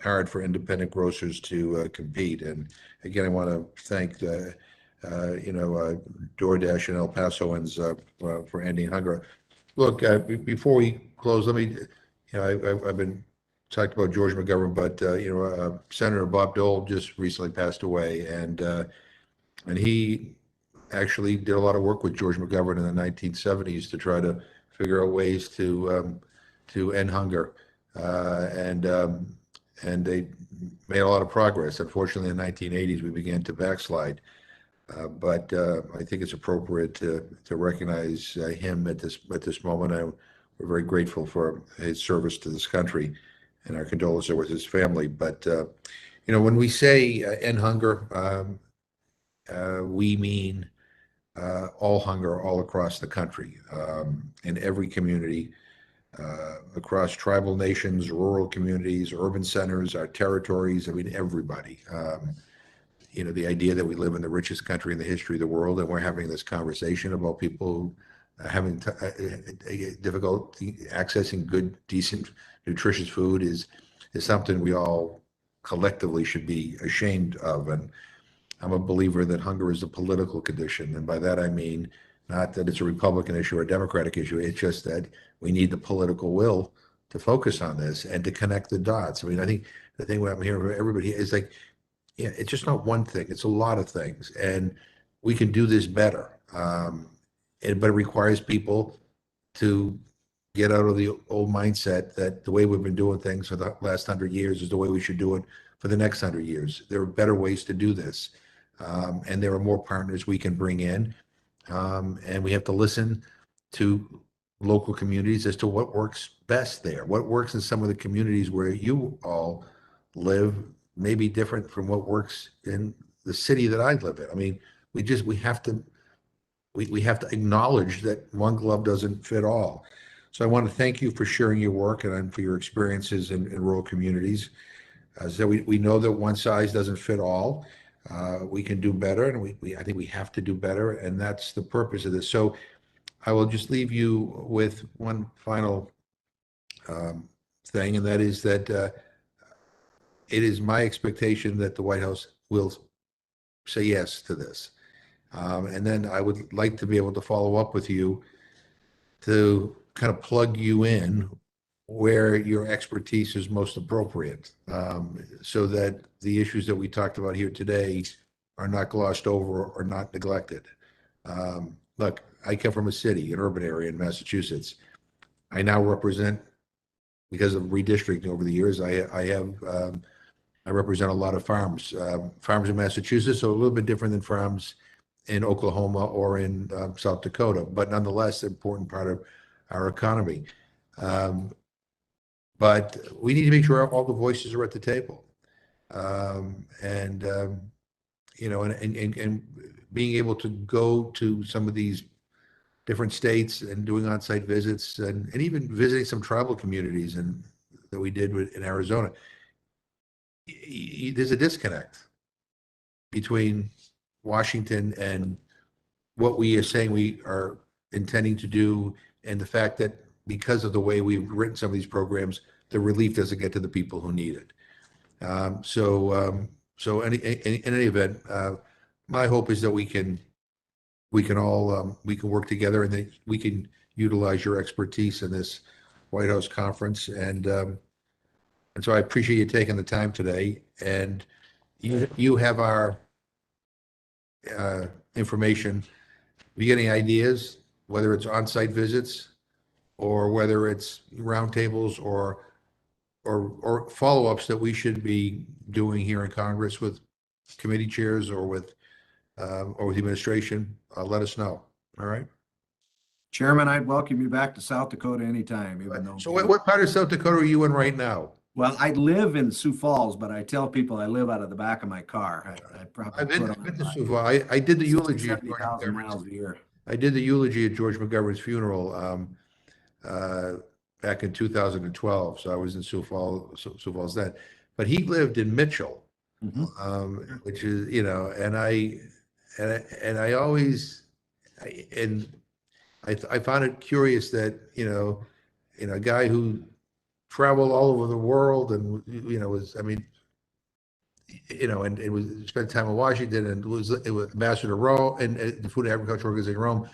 hard for independent grocers to compete. And again, I want to thank DoorDash and El Pasoans for ending hunger. Look, before we close, let me, I've been talked about George McGovern, but Senator Bob Dole just recently passed away, and he actually did a lot of work with George McGovern in the 1970s to try to figure out ways to end hunger, and they made a lot of progress. Unfortunately, in the 1980s, we began to backslide. But I think it's appropriate to recognize him at this moment. We're very grateful for his service to this country, and our condolences with his family. But when we say end hunger, we mean all hunger all across the country, in every community, across tribal nations, rural communities, urban centers, our territories. I mean, everybody. The idea that we live in the richest country in the history of the world, and we're having this conversation about people having difficulty accessing good, decent, nutritious food is something we all collectively should be ashamed of. And I'm a believer that hunger is a political condition. And by that, I mean, not that it's a Republican issue or a Democratic issue. It's just that we need the political will to focus on this and to connect the dots. I mean, I think the thing what I'm hearing from everybody is like, yeah, it's just not one thing. It's a lot of things. And we can do this better. But it requires people to get out of the old mindset that the way we've been doing things for the last 100 years is the way we should do it for the next 100 years. There are better ways to do this. And there are more partners we can bring in. And we have to listen to local communities as to what works best there. What works in some of the communities where you all live may be different from what works in the city that I live in. I mean, we have to acknowledge that one glove doesn't fit all. So I want to thank you for sharing your work and for your experiences in rural communities. So we know that one size doesn't fit all. We can do better, and I think we have to do better, and that's the purpose of this. So I will just leave you with one final thing, and that is that it is my expectation that the White House will say yes to this. And then I would like to be able to follow up with you to kind of plug you in where your expertise is most appropriate, so that the issues that we talked about here today are not glossed over or not neglected. Look, I come from a city, an urban area in Massachusetts. I now represent because of redistricting over the years, I represent a lot of farms, farms in Massachusetts, so a little bit different than farms in Oklahoma or in South Dakota, but nonetheless, an important part of our economy. But we need to make sure all the voices are at the table. You know, and being able to go to some of these different states and doing on-site visits and even visiting some tribal communities and that we did in Arizona, there's a disconnect between Washington and what we are saying we are intending to do, and the fact that because of the way we've written some of these programs, the relief doesn't get to the people who need it. So in any event, my hope is that we can all work together and that we can utilize your expertise in this White House conference. And so I appreciate you taking the time today. And you have our information. If you get any ideas, whether it's on-site visits or whether it's roundtables or follow-ups that we should be doing here in Congress with committee chairs or with the administration, let us know. All right. Chairman, I'd welcome you back to South Dakota anytime, even though. So what part of South Dakota are you in right now? Well, I live in Sioux Falls, but I tell people I live out of the back of my car. I probably I've been put on to Sioux Falls. I did the eulogy at 70,000 miles a year. I did the eulogy at George McGovern's funeral back in 2012. So I was in Sioux Falls then. But he lived in Mitchell, which is, you know, and I always I found it curious that, you know, a guy who traveled all over the world and, you know, was, I mean, you know, and it was spent time in Washington and it was ambassador to Rome and the Food and Agriculture Organization in Rome,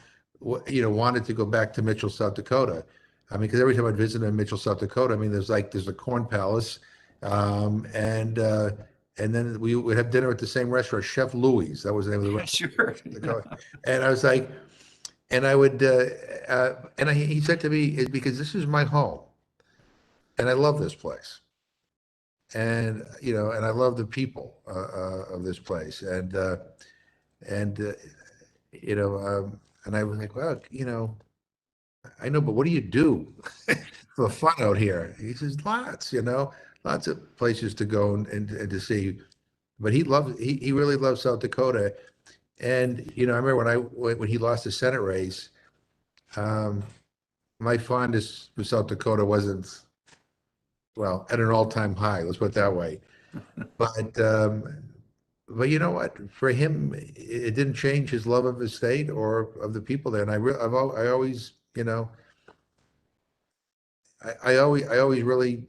you know, wanted to go back to Mitchell, South Dakota. I mean, because every time I'd visit in Mitchell, South Dakota, I mean, there's a corn palace, and then we would have dinner at the same restaurant, Chef Louis. That was the name of the restaurant. Sure. And I was like, and I would, he said to me, because this is my home, and I love this place, and you know, and I love the people of this place, and you know, and I was like, well, you know, I know, but what do you do for fun out here? He says, lots, you know, lots of places to go and to see. But he really loves South Dakota. And, you know, I remember when he lost the Senate race, my fondness for South Dakota wasn't, well, at an all-time high, let's put it that way. But you know what? For him, it didn't change his love of his state or of the people there. And I always, you know, I always really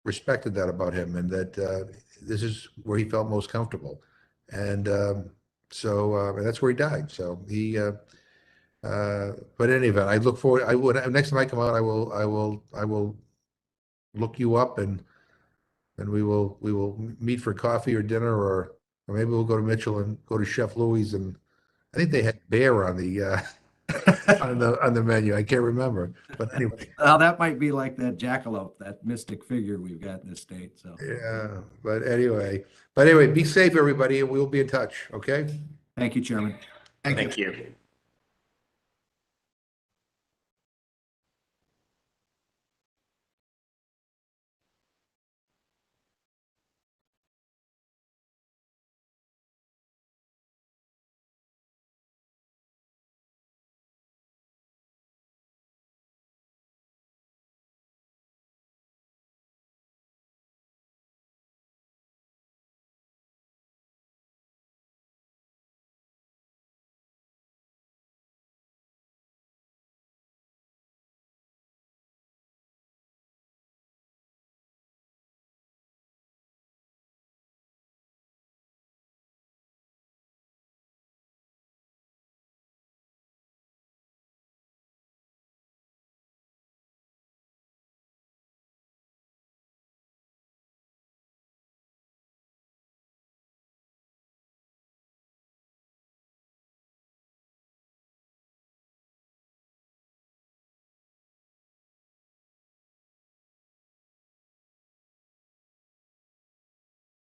respected that about him, and that this is where he felt most comfortable. And so that's where he died. So he, but in any event, I look forward. Next time I come out, I will look you up and we will meet for coffee or dinner, or maybe we'll go to Mitchell and go to Chef Louis, and I think they had bear on the on the menu. I can't remember, but anyway. Well, that might be like that jackalope, that mystic figure we've got in this state. So Yeah, but anyway, be safe, everybody, and we'll be in touch. Okay. thank you, Chairman. Thank you. Thank you.